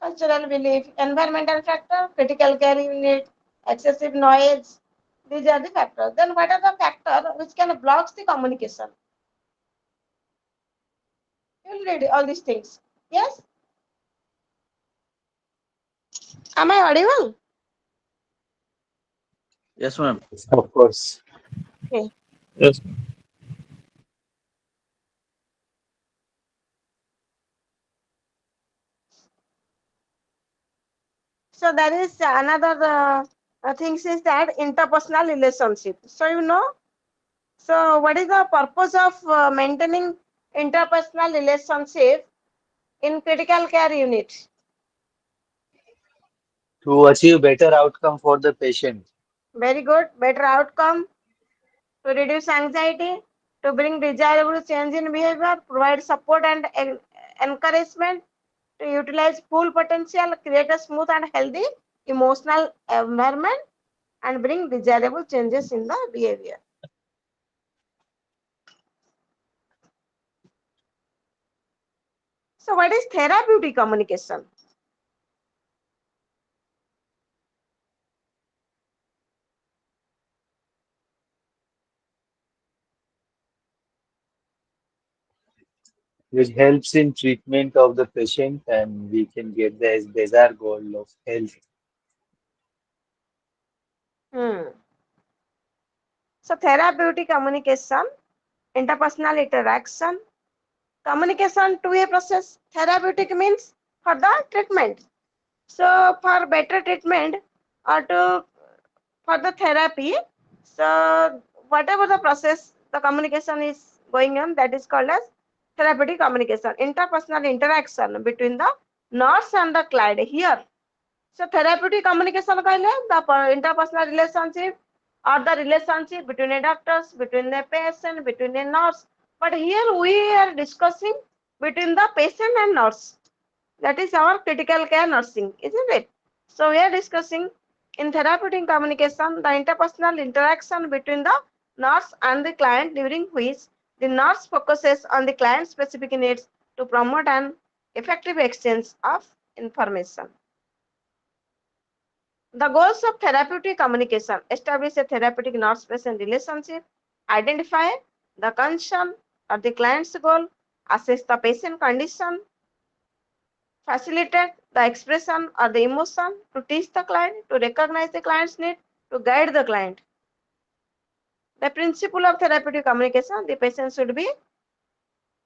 cultural belief, environmental factor, critical care unit, excessive noise. These are the factors. Then what are the factors which can block the communication? You will read all these things. Yes? Am I audible? Yes, ma'am. Of course. Okay. Yes. So there is another things is that interpersonal relationship. So so what is the purpose of maintaining interpersonal relationship in critical care unit? To achieve better outcome for the patient. Very good, better outcome, to reduce anxiety, to bring desirable change in behavior, provide support and encouragement, to utilize full potential, create a smooth and healthy emotional environment, and bring desirable changes in the behavior. So what is therapeutic communication? Which helps in treatment of the patient and we can get the desired goal of health. Hmm. So therapeutic communication, interpersonal interaction, communication two-way process. Therapeutic means for the treatment. So for better treatment or for the therapy, so whatever the process the communication is going on, that is called as therapeutic communication. Interpersonal interaction between the nurse and the client here. So therapeutic communication kaile the interpersonal relationship or the relationship between a doctors, between a patient, between a nurse But here we are discussing between the patient and nurse. That is our critical care nursing, isn't it? So we are discussing in therapeutic communication the interpersonal interaction between the nurse and the client, during which the nurse focuses on the client specific needs to promote an effective exchange of information. The goals of therapeutic communication: establish a therapeutic nurse-patient relationship, identify the concern or the client's goal, assess the patient condition, facilitate the expression or the emotion, to teach the client, to recognize the client's need, to guide the client. The principle of therapeutic communication: the patient should be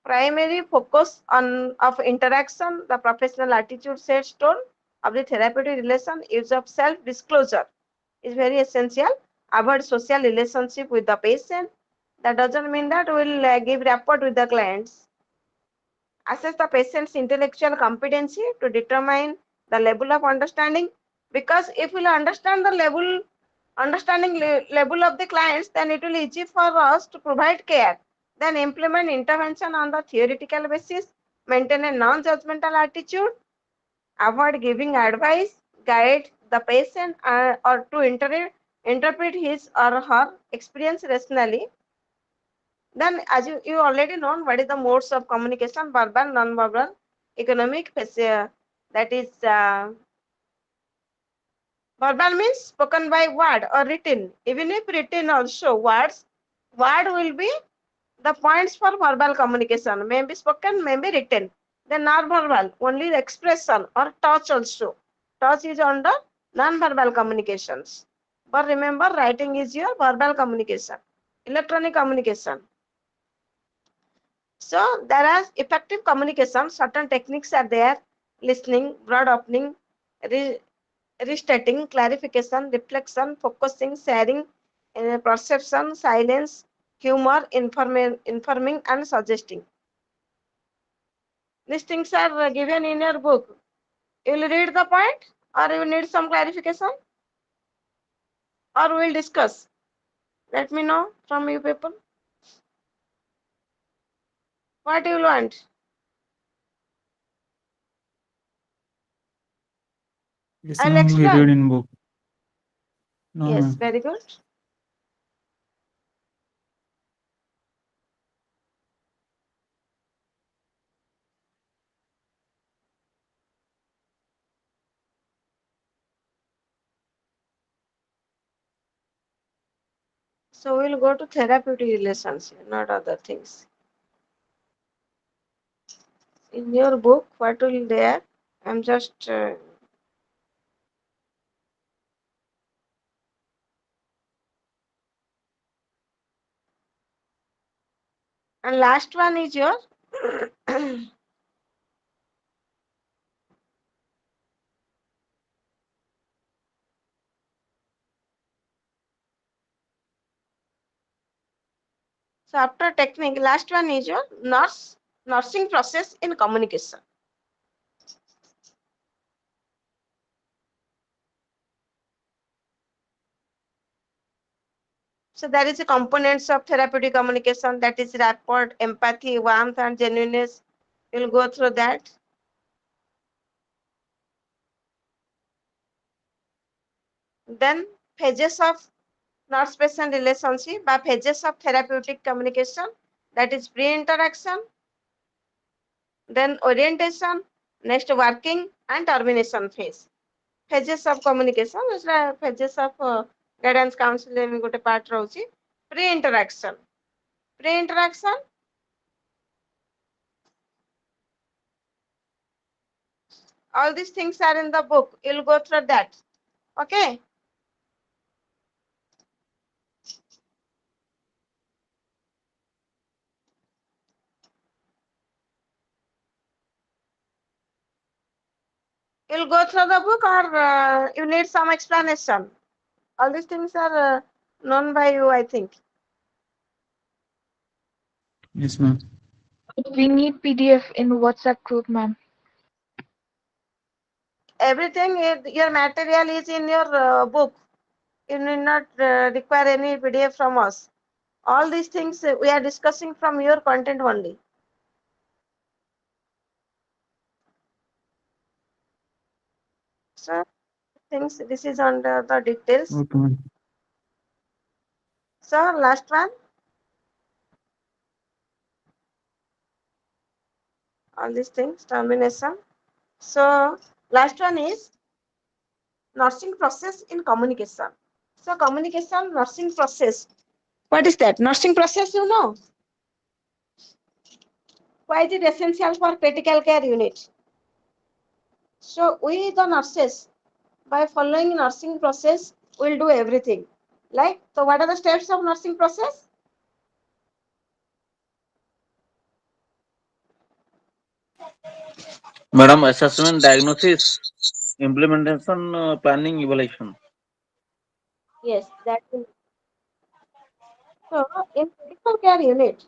primary focus on of interaction, the professional attitude sets tone of the therapeutic relation, use of self-disclosure is very essential. Avoid social relationship with the patient. That doesn't mean that we'll give rapport with the clients. Assess the patient's intellectual competency to determine the level of understanding. Because if we'll understand the level of the clients, then it will be easy for us to provide care. Then implement intervention on the theoretical basis. Maintain a non-judgmental attitude. Avoid giving advice. Guide the patient or to interpret his or her experience rationally. Then, as you already know, what is the modes of communication: verbal, non-verbal, economic, that is verbal means spoken by word or written. Even if written also, word will be the points for verbal communication. May be spoken, may be written. Then non-verbal, only the expression or touch also. Touch is under non-verbal communications. But remember, writing is your verbal communication. Electronic communication. So there are effective communication. Certain techniques are there: listening, broad opening, restating, clarification, reflection, focusing, sharing, perception, silence, humor, informing, and suggesting. These things are given in your book. You will read the point, or you need some clarification, or we will discuss. Let me know from you people. What you will want? Yes, I'll ma'am, we read explain. in book. No, Yes, ma'am. very good. So we'll go to therapeutic relationship, not other things. In your book, what will there? I'm just and last one is your so after technique, last one is your nursing process in communication. So there is a components of therapeutic communication, that is rapport, empathy, warmth, and genuineness. You'll go through that. Then phases of nurse-patient relationship by phases of therapeutic communication, that is pre-interaction, then orientation, next working, and termination phase. Phases of communication, phases of guidance counseling ଗୋଟେ part ରହୁଛି. Pre-interaction. Pre-interaction, all these things are in the book. You'll go through that. Okay. You'll go through the book, or you need some explanation. All these things are known by you, I think. Yes, ma'am. We need PDF in WhatsApp group, ma'am. Everything, your material is in your book. You need not require any PDF from us. All these things we are discussing from your content only. So things, this is under the details. Okay, ma'am. So last one, all these things, termination. So last one is nursing process in communication. So communication, nursing process. What is that? Nursing process, you know. Why is it essential for critical care unit? So we the nurses, by following nursing process, will do everything. Like, so what are the steps of nursing process? Madam, assessment, diagnosis, implementation, planning, evaluation. Yes, that will. So in critical care unit,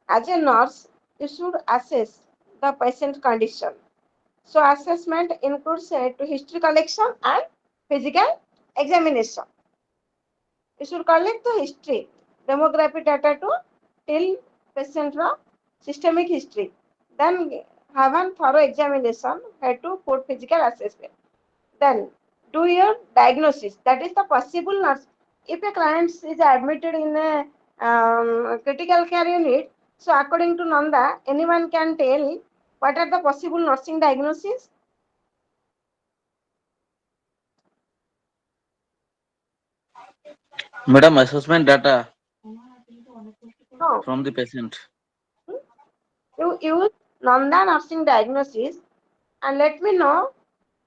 as a nurse, you should assess the patient condition. So assessment includes to history collection and physical examination. You should collect the history, demographic data to tell patient systemic history. Then have a thorough examination, head to put physical assessment. Then do your diagnosis. That is the possible nurse. If a client is admitted in a critical care unit, so according to Nanda, anyone can tell what are the possible nursing diagnoses. Madam, assessment data No, from the patient. you use Nanda nursing diagnosis and let me know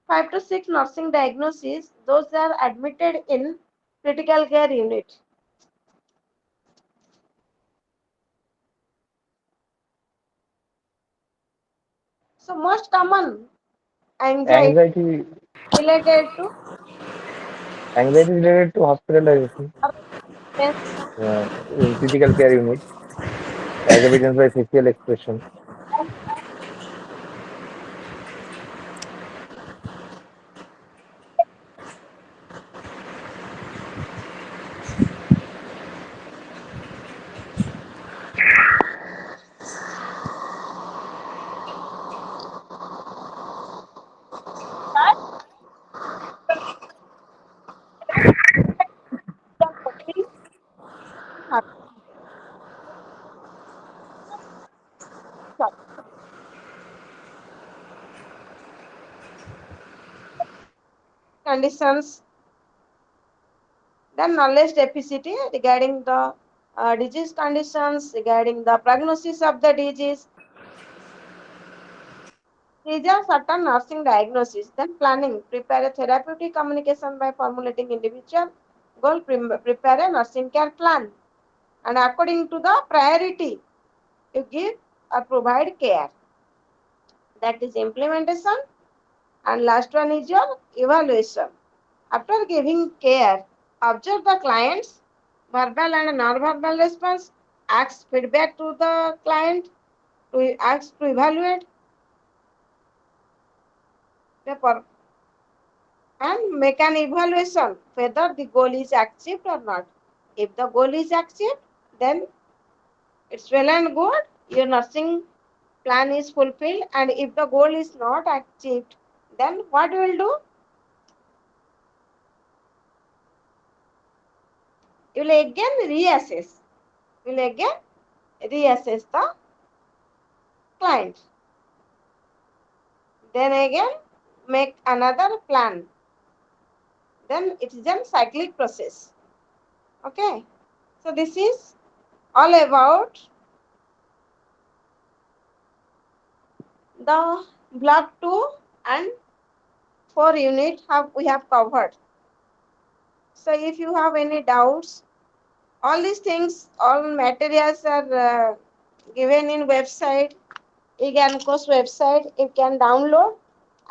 5 to 6 nursing diagnoses. Those are admitted in critical care unit. So most common anxiety Anxiety, related to anxiety related to hospitalization in critical care unit, as evidenced by facial expression. conditions, then knowledge deficit regarding the disease conditions, regarding the prognosis of the disease. These are certain nursing diagnoses. Then planning, prepare a therapeutic communication by formulating individual goal, prepare a nursing care plan. And according to the priority, you give or provide care. That is implementation. And last one is your evaluation. After giving care, observe the client's verbal and non-verbal response, ask feedback to the client, to ask to evaluate the and make an evaluation whether the goal is achieved or not. If the goal is achieved, then it's well and good. Your nursing plan is fulfilled. And if the goal is not achieved, then what you will do? You will again reassess. You will again reassess the client. Then again make another plan. Then it is a cyclic process. Okay. So this is all about the block 2 and 4 unit we have covered. So if you have any doubts, all these things, all materials are given in website, eGANCO's website. You can download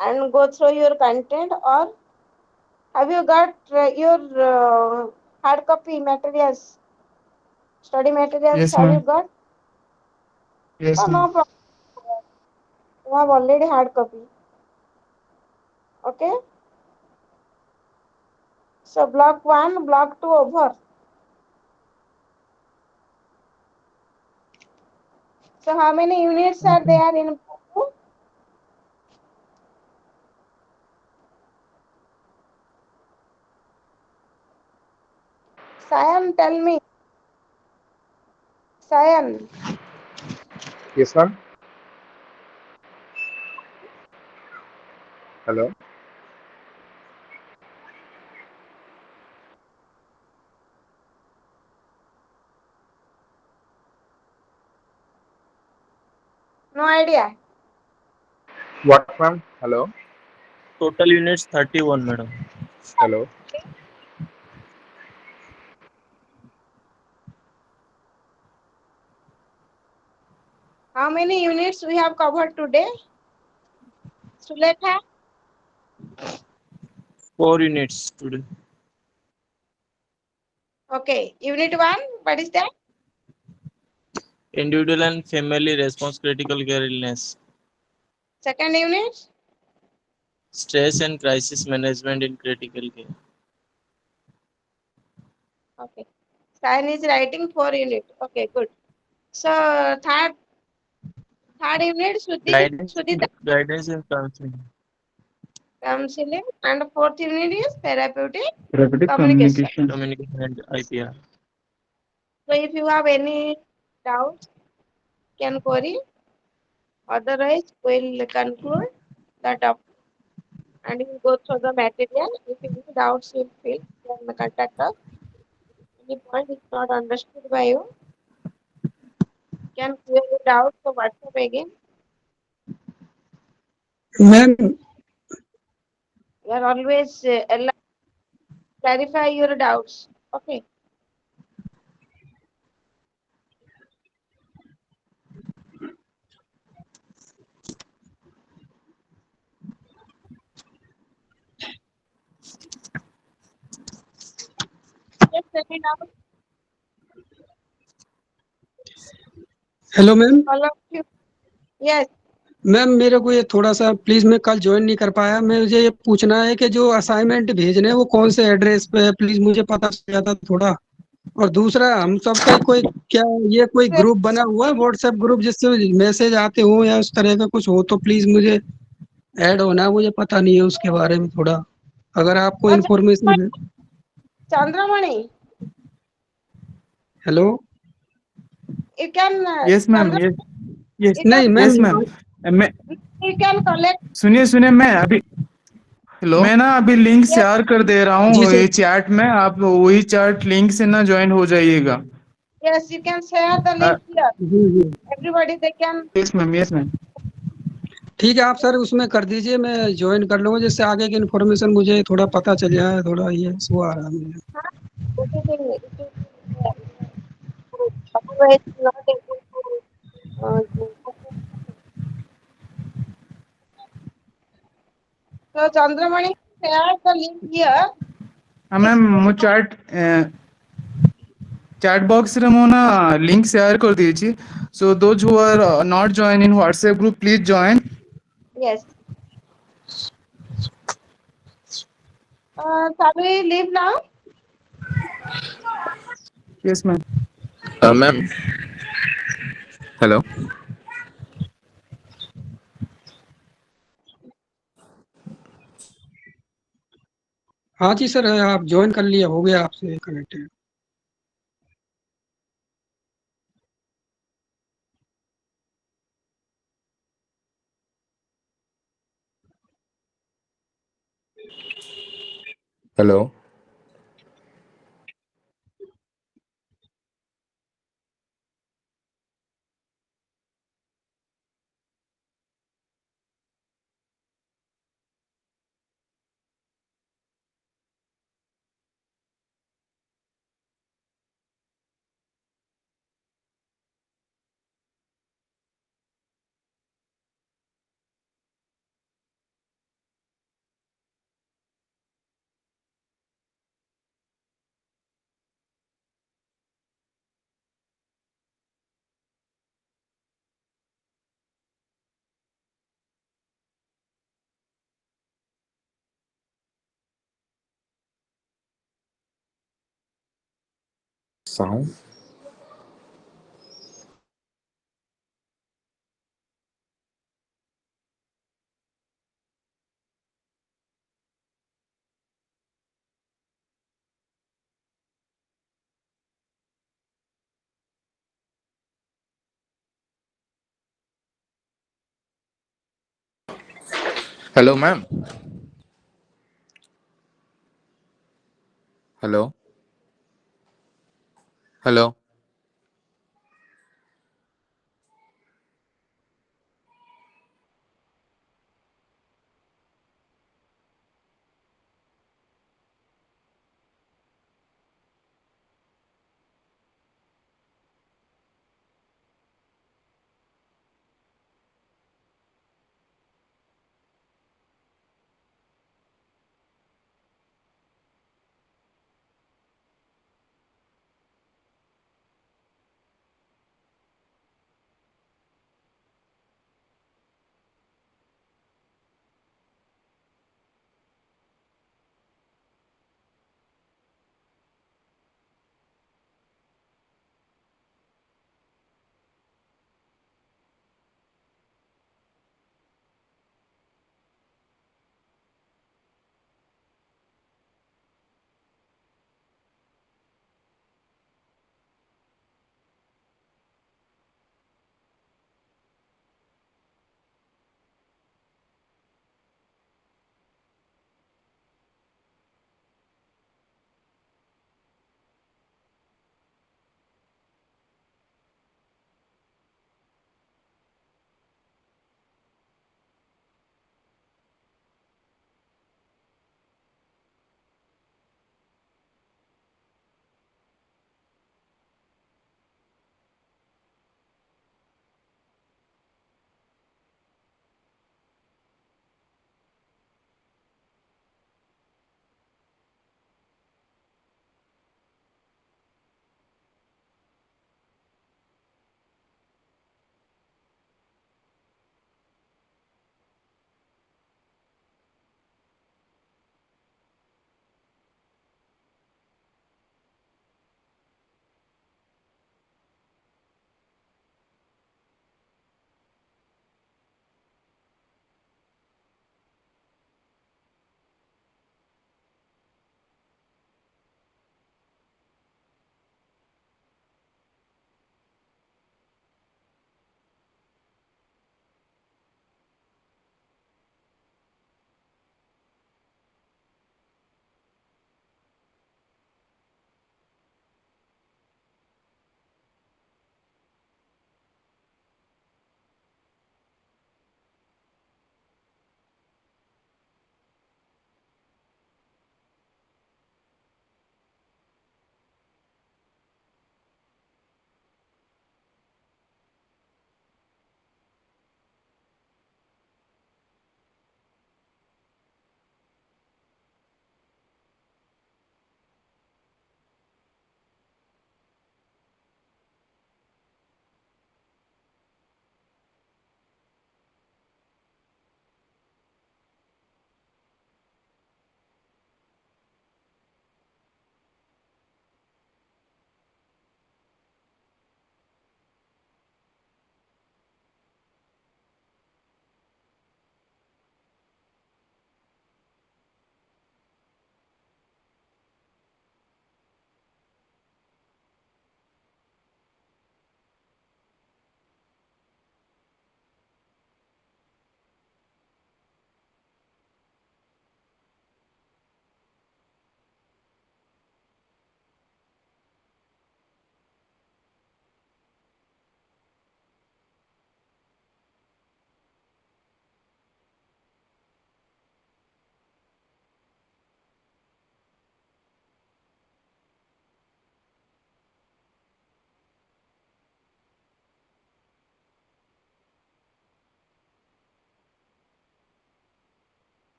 and go through your content. Or have you got your hard copy materials, study materials? Yes, Have you ma'am. got? Yes, Oh, no ma'am. problem. You have already hard copy. Okay. So block 1, block 2 over. So how many units are there in Part 2? Sayan, tell me. Sayan, Yes, ma'am. Hello. no idea. What, ma'am? Hello. Total units 31, madam. Hello. How many units we have covered today? Suletha? 4 units today. Okay. Unit 1, what is that? Individual and family response critical care illness. Second unit? Stress and crisis management in critical care. Okay. Sayan is writing 4 units. Okay, good. So third unit, Guidance, Sudhita, guidance and counseling. counseling, and fourth unit is therapeutic Therapeutic communication. communication. Communication and IPR. So if you have any doubts, can query. Otherwise, we'll conclude the topic and you go through the material. If any doubts you feel, then contact us. Any point is not understood by you, can clear the doubt so WhatsApp again. Ma'am, You are always allowed to clarify your doubts. Okay. Just let me know. Hello ma'am. All of you. Yes. Ma'am मेरे को ये थोड़ा सा please, मैं कल join नहीं कर पाया, मुझे ये पूछना है कि जो असाइनमेंट भेजने हैं वो कौन से एड्रेस पे है, प्लीज मुझे पता चल जाता थोड़ा। और दूसरा, हम सबका कोई क्या ये कोई ग्रुप बना हुआ है, व्हाट्सएप ग्रुप, जिससे मैसेज आते हो या उस तरह का कुछ हो तो प्लीज मुझे ऐड होना है, मुझे पता नहीं है उसके बारे में थोड़ा, अगर आपको इन्फॉर्मेशन है। Chandramani, hello. you can yes ma'am, Chandramani, yes you नहीं can यस मैम। मैम। मैं you can collect. सुनिए, मैं अभी हेलो। मैं ना अभी लिंक Yes, शेयर कर दे रहा जी हूँ सर। ये चैट में, आप वही चैट लिंक से ना ज्वाइन हो जाइएगा। yes, you can share the link here. जी जी Everybody they can. Yes ma'am, yes ma'am. ठीक है, आप सर उसमें कर दीजिए, मैं ज्वाइन कर लूंगा, जिससे आगे की इन्फॉर्मेशन मुझे थोड़ा पता चल जाए, थोड़ा ये वो आ रहा है मुझे। It is otherwise not able to. So Chandramani, share the link here. हाँ मैम, ମୁଁ चैट बॉक्स रे मो ना लिंक शेयर कर दीजिए, so those who are not join in WhatsApp group please join. Yes. Shall we leave now? Yes ma'am. Ma'am, hello. हाँ जी sir, आप join कर लिया, हो गया आपसे connected. Hello. Sound. Hello, ma'am. Hello. Hello.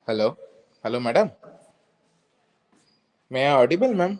Hello. Hello, madam. May I audible, ma'am?